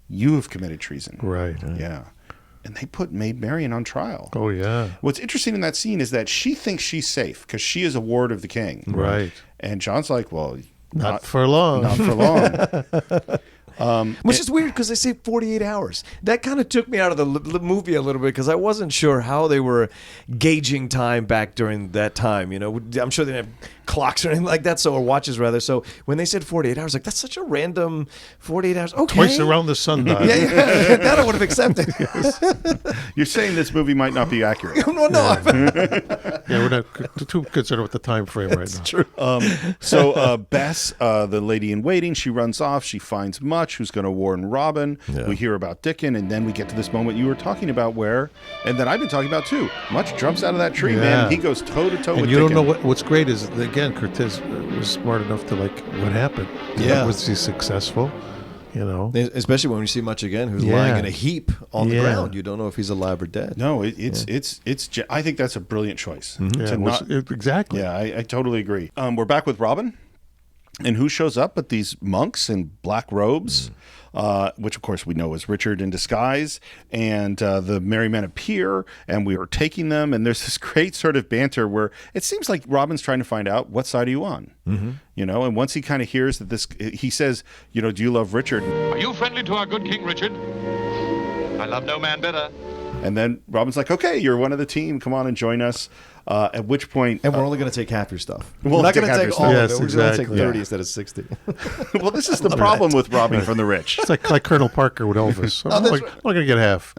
you have committed treason. Right. Yeah. And they put Maid Marian on trial. Oh, yeah. What's interesting in that scene is that she thinks she's safe because she is a ward of the king. Right. And John's like, well, not for long. Not for long. Which is weird because they say 48 hours. That kind of took me out of the movie a little bit because I wasn't sure how they were gauging time back during that time. You know, I'm sure they didn't have clocks or anything like that, or watches rather. So when they said 48 hours, like that's such a random 48 hours. Okay, Twice around the sun dial. yeah, that I would have accepted. You're saying this movie might not be accurate. No. Yeah, we're not too concerned with the time frame right now. True. So Bess, the lady in waiting, she runs off. She finds Much, who's going to warn Robin. Yeah. We hear about Dickon, and then we get to this moment you were talking about and that I've been talking about too. Much jumps out of that tree, man. He goes toe to toe with And you Dickon. don't know what's great is, again, Cortez was smart enough to what happened. Yeah. Was he successful? You know, Especially when we see Much again, who's lying in a heap on the ground. You don't know if he's alive or dead. No, it's I think that's a brilliant choice. Exactly. Yeah, I totally agree. We're back with Robin, and who shows up but these monks in black robes, which of course we know is Richard in disguise, and the merry men appear, and we are taking them, and there's this great sort of banter where it seems like Robin's trying to find out what side are you on, you know, and once he kind of hears that he says, you know, do you love Richard? Are you friendly to our good King Richard? I love no man better. And then Robin's like, okay, you're one of the team, come on and join us. At which point... And we're only going to take half your stuff. We're not going to take all of it. We're going to take 30 Yeah. instead of 60. Well, this is the problem with robbing from the rich. It's like Colonel Parker with Elvis. I'm not going to get half.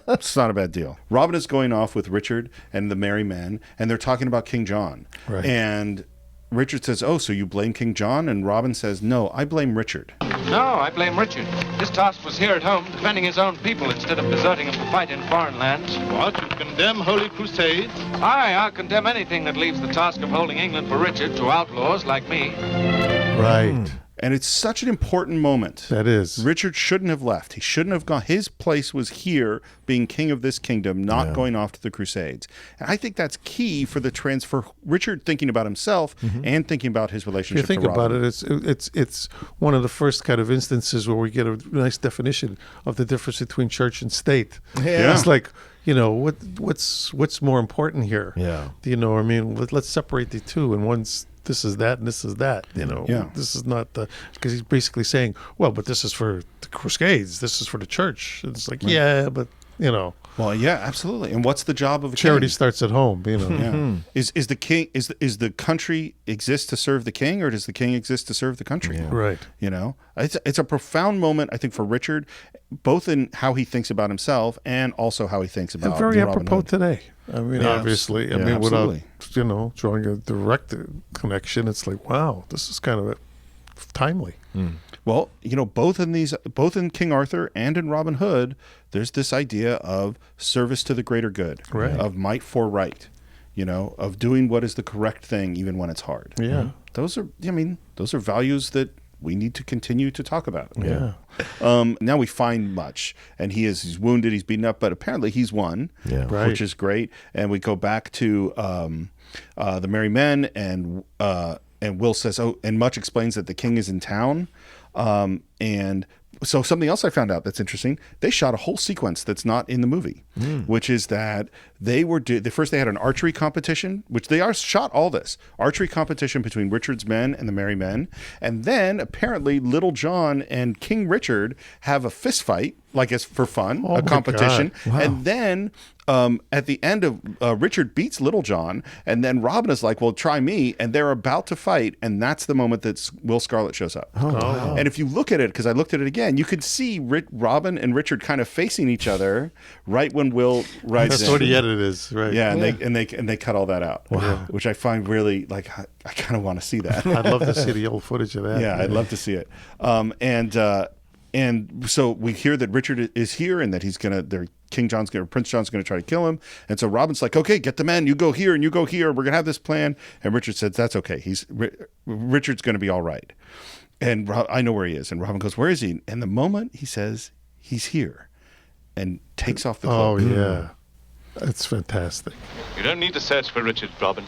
It's not a bad deal. Robin is going off with Richard and the merry men, and they're talking about King John. Right. And Richard says, oh, so you blame King John? And Robin says, no, I blame Richard. No, I blame Richard. His task was here at home, defending his own people instead of deserting them to fight in foreign lands. What? You condemn holy crusades? Aye, I'll condemn anything that leaves the task of holding England for Richard to outlaws like me. Right. And it's such an important moment. That is. Richard shouldn't have left. He shouldn't have gone. His place was here, being king of this kingdom, not going off to the Crusades. And I think that's key for Richard thinking about himself and thinking about his relationship If you think to Robin. about it, it's one of the first kind of instances where we get a nice definition of the difference between church and state. Yeah. It's like, you know, what's more important here? Yeah. You know, I mean, let's separate the two, and one's this is that and this is that, you know. Yeah. This is not because he's basically saying, well, but this is for the Crusades, this is for the church. It's like, yeah, but you know. Well, yeah, absolutely. And what's the job of a charity king? starts at home, you know. Yeah. Is the king is the country exist to serve the king, or does the king exist to serve the country? Yeah. Right. You know, it's a profound moment, I think, for Richard, both in how he thinks about himself and also how he thinks about And very Robin apropos Hood. today. I mean, obviously, I mean, absolutely. without, you know, drawing a direct connection, it's like, wow, this is kind of timely. Well, you know, both in King Arthur and in Robin Hood, there's this idea of service to the greater good, Right. of might for right, you know, of doing what is the correct thing even when it's hard. Yeah. Those are values that we need to continue to talk about. Yeah. Now we find Much, and he's wounded, he's beaten up, but apparently he's won, Right. which is great. And we go back to the merry men, and Will says, oh, and Much explains that the king is in town. And so something else I found out that's interesting, they shot a whole sequence that's not in the movie, which is that they had an archery competition, which they shot all this archery competition between Richard's men and the merry men. And then apparently Little John and King Richard have a fist fight, like it's for fun, Oh a my competition. God. Wow. And then at the end of Richard beats Little John, and then Robin is like, well, try me. And they're about to fight. And that's the moment that Will Scarlet shows up. Oh, wow. And if you look at it, because I looked at it again, you could see Robin and Richard kind of facing each other right when Will rides That's in. what the edit is, right? Yeah, and they cut all that out. Wow. Which I find really, like, I kind of want to see that. I'd love to see the old footage of that. Yeah, I'd love to see it. And so we hear that Richard is here, and that Prince John's gonna try to kill him. And so Robin's like, okay, get the men, you go here and you go here. We're gonna have this plan. And Richard says, that's okay. Richard's gonna be all right. And I know where he is. And Robin goes, where is he? And the moment he says he's here, and takes off the cloak. Oh yeah, that's fantastic. You don't need to search for Richard, Robin.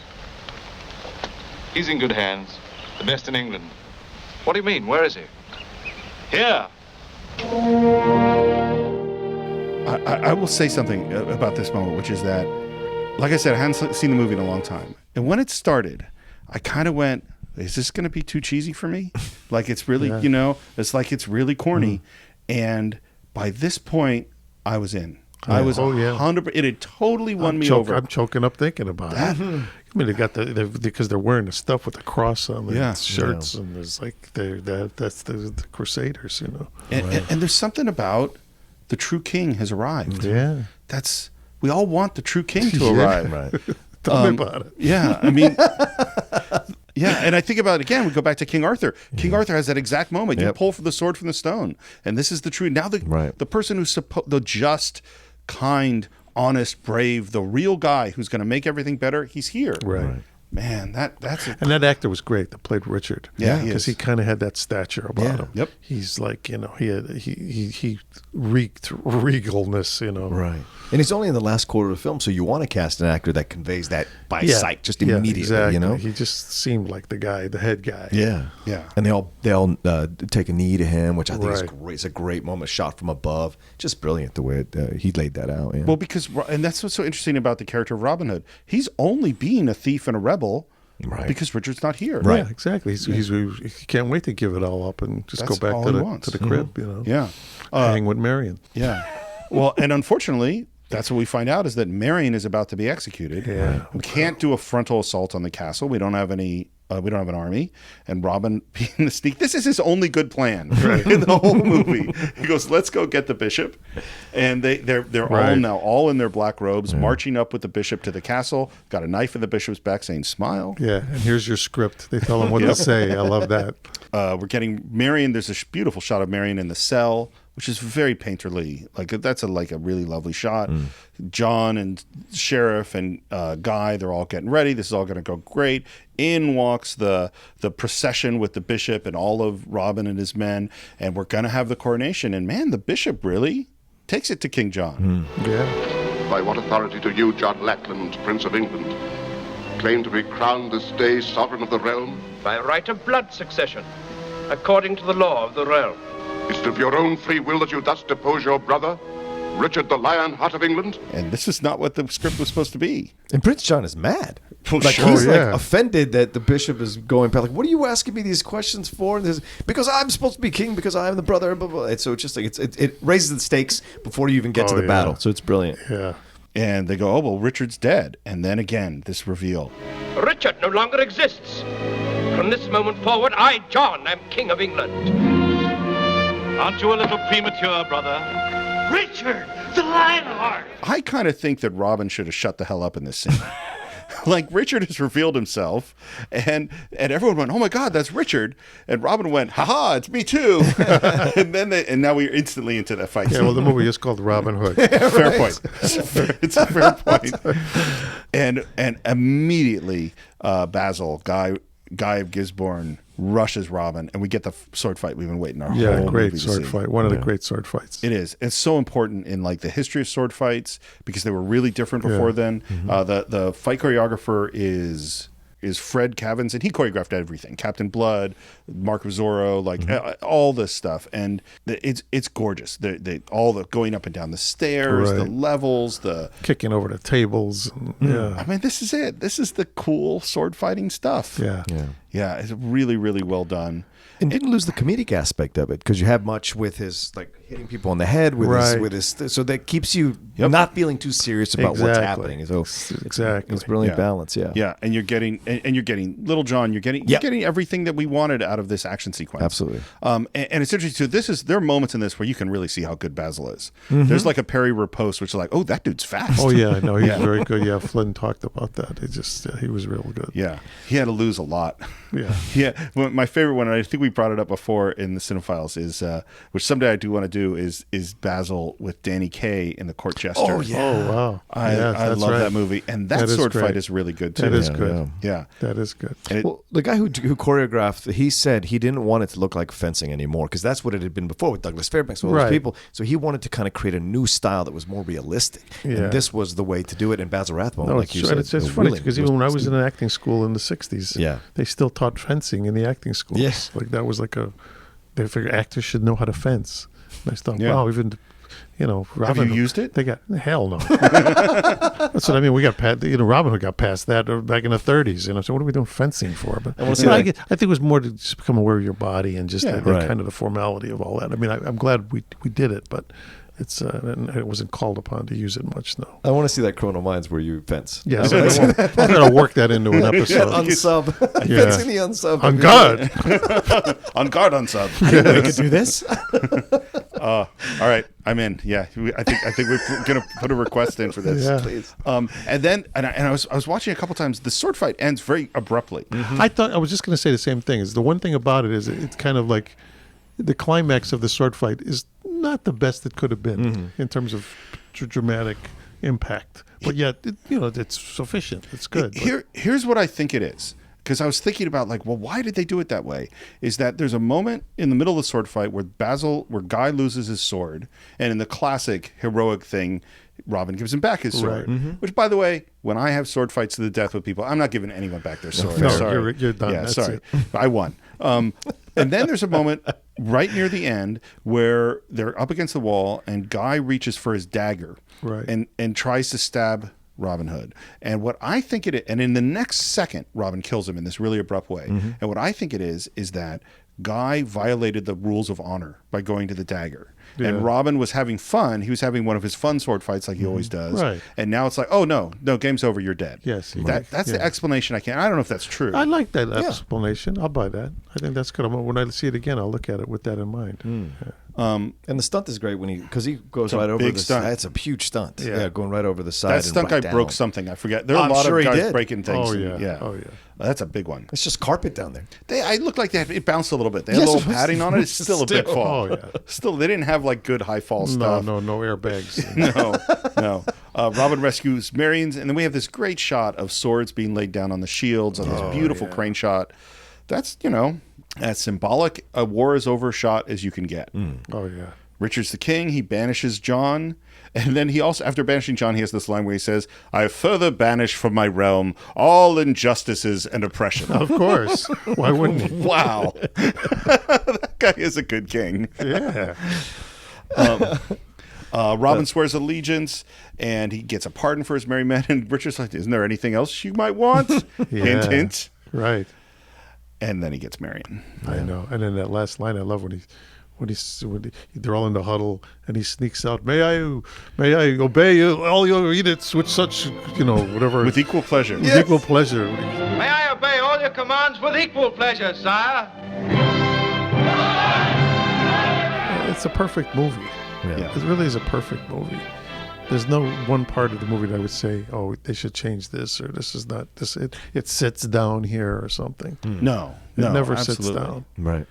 He's in good hands. The best in England. What do you mean? Where is he? Here. I will say something about this moment, which is that, like I said, I hadn't seen the movie in a long time. And when it started, I kind of went, is this going to be too cheesy for me? Like it's really, you know, it's like it's really corny. And by this point, I was in. I was 100%. It had totally won me over. I'm choking up thinking about it. I mean, they got because they're wearing the stuff with the cross on their shirts, and there's like that's the Crusaders, you know. And there's something about the true king has arrived. Yeah, we all want the true king to arrive. Right. Tell me about it. Yeah, I mean. Yeah, and I think about it again. We go back to King Arthur. King Arthur has that exact moment. You pull for the sword from the stone, and this is the true. Now the person who's the just, kind, honest, brave, the real guy who's going to make everything better. He's here. Right. Man, that's and that actor was great that played Richard. Yeah, because he kind of had that stature about him. Yep. He's like, you know, he reeked regalness, you know. Right. And he's only in the last quarter of the film, so you want to cast an actor that conveys that by sight, just immediately. Exactly. You know, he just seemed like the guy, the head guy. Yeah. And they all take a knee to him, which I think is Right. great. It's a great moment, shot from above. Just brilliant the way he laid that out. Yeah. well because and that's what's so interesting about the character of Robin Hood. He's only being a thief and a rebel because Richard's not here. Right. Yeah, exactly. He can't wait to give it all up and just That's go back all to he the wants. crib, you know. Yeah. Hang with Marian. Yeah. Well, and unfortunately, that's what we find out is that Marian is about to be executed. Yeah. We can't do a frontal assault on the castle. We don't have any. We don't have an army. And Robin being the sneak. This is his only good plan in the whole movie. He goes, "Let's go get the bishop," and they're all in their black robes, marching up with the bishop to the castle. Got a knife in the bishop's back, saying, "Smile." Yeah, and here's your script. They tell him what to say. I love that. We're getting Marian. There's a beautiful shot of Marian in the cell, which is very painterly. Like that's a really lovely shot. John and Sheriff and Guy, they're all getting ready. This is all going to go great. In walks the procession with the bishop and all of Robin and his men, and we're going to have the coronation. And man, the bishop really takes it to King John. Yeah. By what authority do you, John Lackland, Prince of England, claim to be crowned this day sovereign of the realm? By right of blood succession, according to the law of the realm. Is it of your own free will that you thus depose your brother, Richard the Lionheart of England? And this is not what the script was supposed to be. And Prince John is mad. Well, Like sure. he's yeah. like offended that the bishop is going back. Like, what are you asking me these questions for? And this, because I'm supposed to be king, because I am the brother. Blah, blah. And so it's just like it raises the stakes before you even get to the battle. So it's brilliant. Yeah. And they go, "Oh well, Richard's dead." And then again, this reveal. Richard no longer exists. From this moment forward, I, John, am King of England. Aren't you a little premature, brother? Richard, the Lionheart! I kind of think that Robin should have shut the hell up in this scene. Like Richard has revealed himself, and everyone went, "Oh my God, that's Richard!" And Robin went, "Ha, it's me too!" and now we're instantly into that fight. Yeah, well, the movie is called Robin Hood. Fair point. It's a fair point. And immediately, Basil, Guy of Gisborne, rushes Robin, and we get the sword fight we've been waiting our whole great movie to sword see. fight. One of the great sword fights. It is. It's so important in like the history of sword fights because they were really different before then. The fight choreographer is Fred Cavins, and he choreographed everything. Captain Blood, Mark of Zorro, like all this stuff, and it's gorgeous. All the going up and down the stairs, the levels, the kicking over the tables. Yeah, I mean, this is it. This is the cool sword fighting stuff. Yeah. It's really, really well done. And didn't lose the comedic aspect of it because you have much with his like hitting people on the head with his so that keeps you not feeling too serious about what's happening. So exactly, it's brilliant balance. Yeah, and you're getting Little John. You're getting everything that we wanted out of this action sequence. Absolutely. And it's interesting too. There are moments in this where you can really see how good Basil is. There's like a Perry riposte, which is like, oh, that dude's fast. Oh yeah, no, he's very good. Yeah, Flynn talked about that. He was real good. Yeah, he had to lose a lot. Yeah. Well, my favorite one, and I think we brought it up before in the Cine-Files, is which someday I do want to do is Basil with Danny Kaye in The Court Jester. Oh yeah. Oh wow. I love that movie, and that sword fight is really good too. That is good. Yeah, that is good. Well, the guy who choreographed, he said he didn't want it to look like fencing anymore because that's what it had been before with Douglas Fairbanks and all those people. So he wanted to kind of create a new style that was more realistic, and this was the way to do it. And Basil Rathbone, like you said, it's funny because even when I was in an acting school in the '60s, they still taught fencing in the acting schools. Yes, like that was like they figured actors should know how to fence. And I thought, wow, even Robin you used it? They got hell no. That's what I mean. We got Robin Hood got past that back in the 30s. So what are we doing fencing for? But I think it was more to just become aware of your body and just kind of the formality of all that. I mean, I'm glad we did it, but. It wasn't called upon to use it much, no. I want to see that Criminal Minds where you fence. Yeah, I'm going to work that into an episode. Unsub. Fencing the unsub. On guard. On guard, unsub. I didn't know you could do this. All right, I'm in. Yeah, I think we're going to put a request in for this. Yeah. Please. And then I was watching a couple times. The sword fight ends very abruptly. I thought I was just going to say the same thing. Is the one thing about it is it's kind of like the climax of the sword fight is not the best it could have been in terms of dramatic impact, but yet it's sufficient. It's good. Here's what I think it is, because I was thinking about why did they do it that way? Is that there's a moment in the middle of the sword fight where Guy loses his sword, and in the classic heroic thing, Robin gives him back his sword. Right. Which, by the way, when I have sword fights to the death with people, I'm not giving anyone back their sword. No, sorry. You're done. Yeah, That's sorry. it. I won. And then there's a moment right near the end where they're up against the wall and Guy reaches for his dagger and tries to stab Robin Hood. And what I think it is, and in the next second, Robin kills him in this really abrupt way. And what I think it is that Guy violated the rules of honor by going to the dagger. Yeah. And Robin was having fun. He was having one of his fun sword fights like he always does. Right. And now it's like, oh, no, game's over. You're dead. Yes. That's the explanation I don't know if that's true. I like that explanation. I'll buy that. I think that's good. When I see it again, I'll look at it with that in mind. And the stunt is great because he goes right over the side. It's a huge stunt. Yeah, going right over the side. That stunt guy broke something. I forget. There are a lot of guys breaking things. Oh, yeah. That's a big one. It's just carpet down there. I looked like it bounced a little bit. They had a little padding on it. It's still a big fall. Oh, yeah. Still, they didn't have good high fall stuff. No airbags. No. Robin rescues Marian's, and then we have this great shot of swords being laid down on the shields on this beautiful crane shot. That's, as symbolic a war is over shot as you can get. Oh, yeah. Richard's the king. He banishes John. And then he also, after banishing John, he has this line where he says, I further banish from my realm all injustices and oppression. Of course. Why wouldn't he? Wow. That guy is a good king. Yeah. Robin swears allegiance, and he gets a pardon for his merry men. And Richard's like, isn't there anything else you might want? Hint, hint. Right. And then he gets Marian. I know. And then that last line, I love when they're all in the huddle and he sneaks out. May I obey you, all your edicts with such, whatever. With equal pleasure. With equal pleasure. May I obey all your commands with equal pleasure, sire? It's a perfect movie. Yeah. It really is a perfect movie. There's no one part of the movie that I would say, oh, they should change this, or this is not this. It sits down here or something. No, it never absolutely. sits down. Right.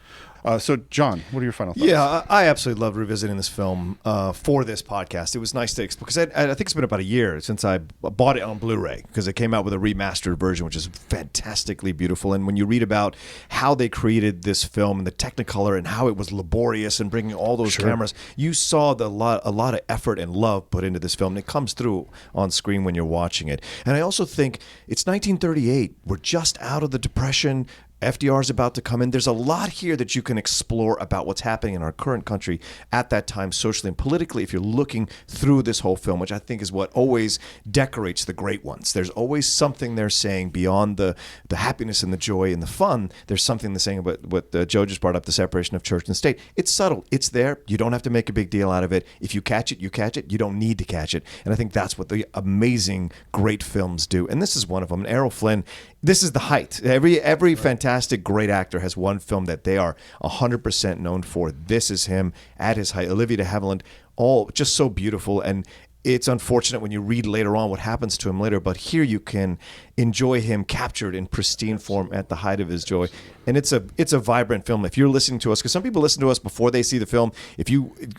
So, John, what are your final thoughts? Yeah, I absolutely loved revisiting this film for this podcast. It was nice to because I think it's been about a year since I bought it on Blu-ray because it came out with a remastered version, which is fantastically beautiful. And when you read about how they created this film and the Technicolor and how it was laborious and bringing all those cameras, you saw a lot of effort and love put into this film. And it comes through on screen when you're watching it. And I also think it's 1938. We're just out of the Depression. FDR is about to come in. There's a lot here that you can explore about what's happening in our current country at that time, socially and politically, if you're looking through this whole film, which I think is what always decorates the great ones. There's always something they're saying beyond the happiness and the joy and the fun. There's something they're saying about what Joe just brought up, the separation of church and state. It's subtle. It's there. You don't have to make a big deal out of it. If you catch it, you catch it. You don't need to catch it. And I think that's what the amazing, great films do. And this is one of them. And Errol Flynn, this is the height. Every fantastic, great actor has one film that they are 100% known for. This is him at his height. Olivia de Havilland, all just so beautiful. And it's unfortunate when you read later on what happens to him later, but here you can enjoy him captured in pristine form at the height of his joy. And it's a vibrant film. If you're listening to us, because some people listen to us before they see the film,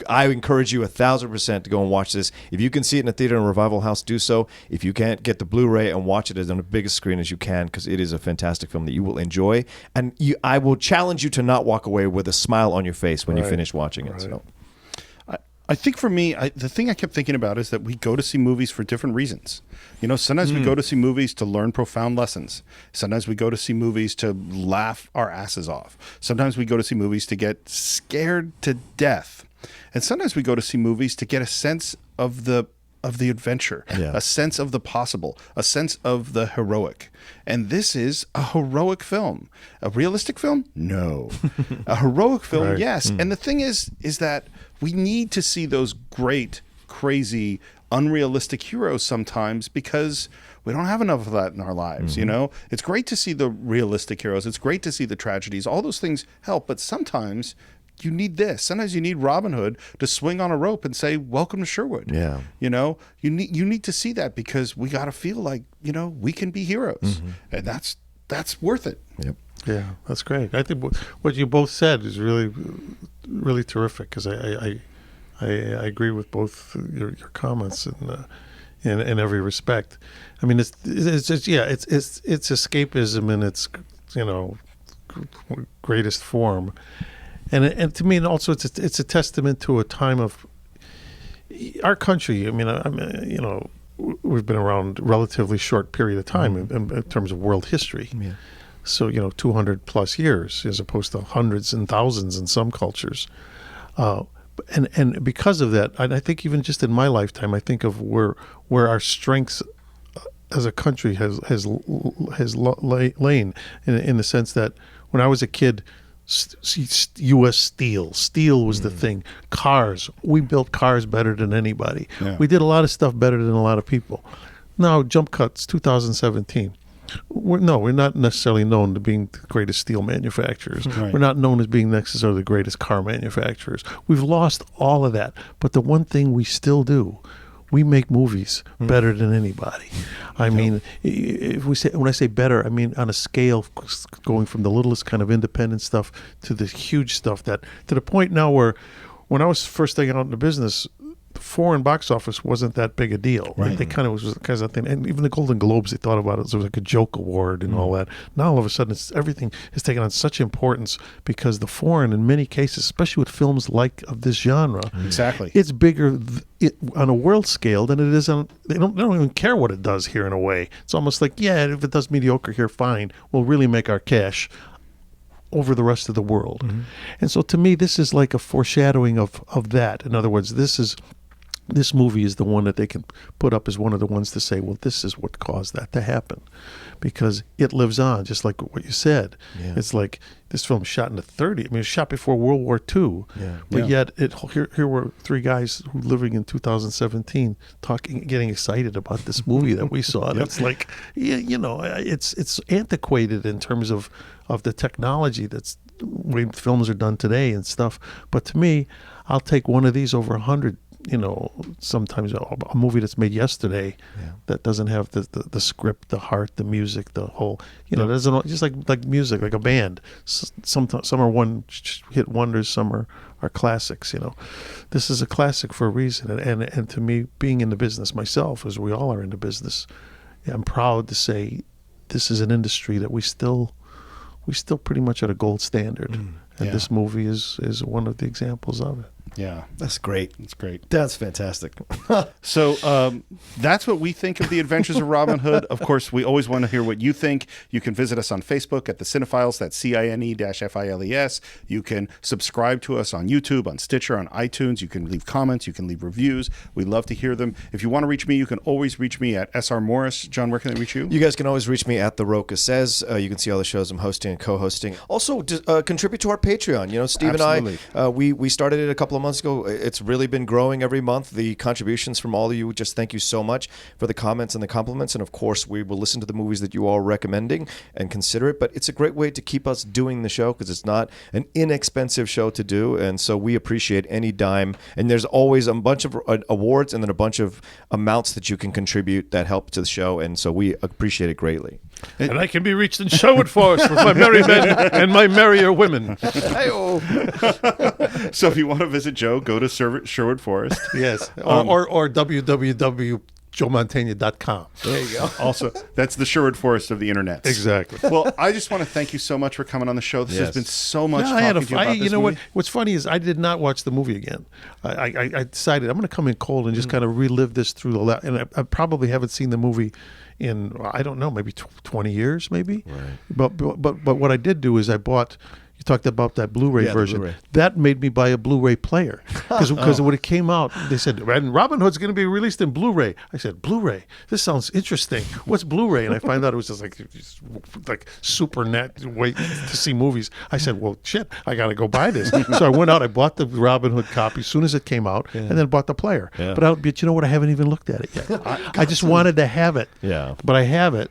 I encourage you 1,000% to go and watch this. If you can see it in a theater and a Revival House, do so. If you can't, get the Blu-ray and watch it on the biggest screen as you can, because it is a fantastic film that you will enjoy. And I will challenge you to not walk away with a smile on your face when you finish watching it. So. I think for me, the thing I kept thinking about is that we go to see movies for different reasons. Sometimes we go to see movies to learn profound lessons. Sometimes we go to see movies to laugh our asses off. Sometimes we go to see movies to get scared to death. And sometimes we go to see movies to get a sense of the adventure, a sense of the possible, a sense of the heroic. And this is a heroic film. A realistic film? No. A heroic film, yes. And the thing is that we need to see those great, crazy, unrealistic heroes sometimes because we don't have enough of that in our lives, you know? It's great to see the realistic heroes. It's great to see the tragedies. All those things help, but sometimes you need this. Sometimes you need Robin Hood to swing on a rope and say, "Welcome to Sherwood." Yeah. You know, you need to see that because we got to feel like, you know, we can be heroes. And that's worth it. Yep. Yeah, that's great. I think what you both said is really, really terrific because I agree with both your comments in every respect. I mean, it's escapism in its, you know, greatest form, and to me, and also it's a testament to a time of our country. I mean, you know, we've been around a relatively short period of time in terms of world history. Yeah. So, you know, 200 plus years as opposed to hundreds and thousands in some cultures. And because of that, I think even just in my lifetime, I think of where our strengths as a country has lain in the sense that when I was a kid, U.S. Steel was the thing. Cars, we built cars better than anybody. Yeah. We did a lot of stuff better than a lot of people. Now, jump cuts, 2017. We're not necessarily known to being the greatest steel manufacturers. Right. We're not known as being necessarily the greatest car manufacturers. We've lost all of that. But the one thing we still do, we make movies better than anybody. I mean, when I say better, I mean on a scale going from the littlest kind of independent stuff to the huge stuff to the point now where when I was first starting out in the business, the foreign box office wasn't that big a deal. Right? They kind of was the kind of thing, and even the Golden Globes, they thought about it as like a joke award and all that. Now all of a sudden, everything is taken on such importance because the foreign, in many cases, especially with films like of this genre, Exactly. it's bigger on a world scale than it is on. They don't even care what it does here in a way. It's almost like, yeah, if it does mediocre here, fine. We'll really make our cash over the rest of the world. And so to me, this is like a foreshadowing of that. In other words, this movie is the one that they can put up as one of the ones to say, well, this is what caused that to happen, because it lives on, just like what you said. Yeah. It's like this film shot in the 30s. I mean, it was shot before World War II, but yet here were three guys who living in 2017 getting excited about this movie that we saw. And it's like, you know, it's antiquated in terms of the technology that's way films are done today and stuff. But to me, I'll take one of these over 100. You know, sometimes a movie that's made yesterday that doesn't have the script, the heart, the music, the whole, you know, doesn't, just like music, like a band. Some are one hit wonders, some are classics. You know, this is a classic for a reason. And to me, being in the business myself, as we all are in the business, I'm proud to say this is an industry that we still pretty much at a gold standard. And this movie is one of the examples of it. Yeah. That's great. It's great. That's fantastic. So that's what we think of the Adventures of Robin Hood. Of course, we always want to hear what you think. You can visit us on Facebook at the Cine-Files. That's CINE-FILES. You can subscribe to us on YouTube, on Stitcher, on iTunes. You can leave comments. You can leave reviews. We love to hear them. If you want to reach me, you can always reach me at SR Morris. John, where can they reach you? You guys can always reach me at The Roca Says. You can see all the shows I'm hosting and co-hosting. Also, contribute to our Patreon. You know, Steve Absolutely. and I, we started it a couple of months ago. It's really been growing every month. The contributions from all of you, just thank you so much for the comments and the compliments. And of course, we will listen to the movies that you all are recommending and consider it. But it's a great way to keep us doing the show because it's not an inexpensive show to do. And so we appreciate any dime. And there's always a bunch of awards and then a bunch of amounts that you can contribute that help to the show. And so we appreciate it greatly. And I can be reached in Sherwood Forest with my merry men and my merrier women. So if you want to visit Joe, go to Sherwood Forest. Yes. Or www.joemontaigne.com. There you go. Also, that's the Sherwood Forest of the internet. Exactly. Well, I just want to thank you so much for coming on the show. This has been so much talking to you about this movie. What's funny is I did not watch the movie again. I decided I'm going to come in cold and just kind of relive this through and I probably haven't seen the movie in, I don't know, maybe 20 years, maybe. Right. But what I did do is I bought, You talked about that Blu-ray Yeah, the version. Blu-ray. That made me buy a Blu-ray player because when it came out, they said, "And Robin Hood's going to be released in Blu-ray." I said, "Blu-ray? This sounds interesting. What's Blu-ray?" And I find out it was just like super net way to see movies. I said, "Well, shit, I got to go buy this." So I went out, I bought the Robin Hood copy as soon as it came out, and then bought the player. Yeah. But you know what? I haven't even looked at it yet. I just wanted to have it. Yeah. But I have it.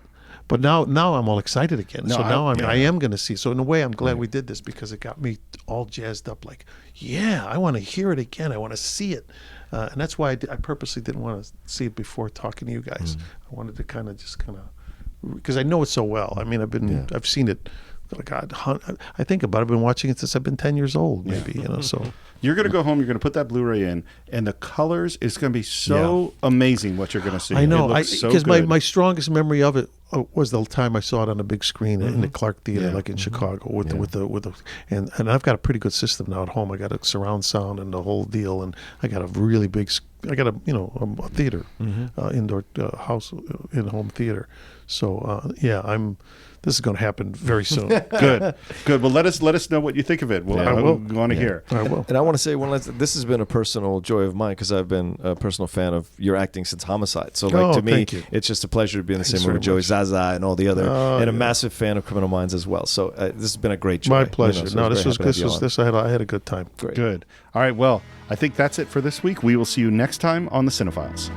But now I'm all excited again. No, So now I- I am going to see. So in a way, I'm glad we did this because it got me all jazzed up. Like, yeah, I want to hear it again. I want to see it. And that's why I purposely didn't want to see it before talking to you guys. I wanted to kind of because I know it so well. I mean, I've seen it. God, I think about it. I've been watching it since I've been 10 years old, maybe. So. You're going to go home, you're going to put that Blu-ray in, and the colors, it's going to be so amazing what you're going to see. I know, It looks so because good. my strongest memory of it was the time I saw it on a big screen in the Clark Theater, like in Chicago, with the and I've got a pretty good system now at home. I got a surround sound and the whole deal, and I got a really big. I got a theater, indoor house in home theater. So this is going to happen very soon. Good. Well, let us know what you think of it. I will. We want to hear. I will. And I want to say this has been a personal joy of mine because I've been a personal fan of your acting since Homicide. So to me, thank you. it's just a pleasure to be in the Thanks same room with very Joey much. Zaza and all the other, and a massive fan of Criminal Minds as well. So this has been a great joy. My pleasure. So I this was very happy to have you on. I had a good time. Great. Good. All right. Well, I think that's it for this week. We will see you next time on the Cine-Files.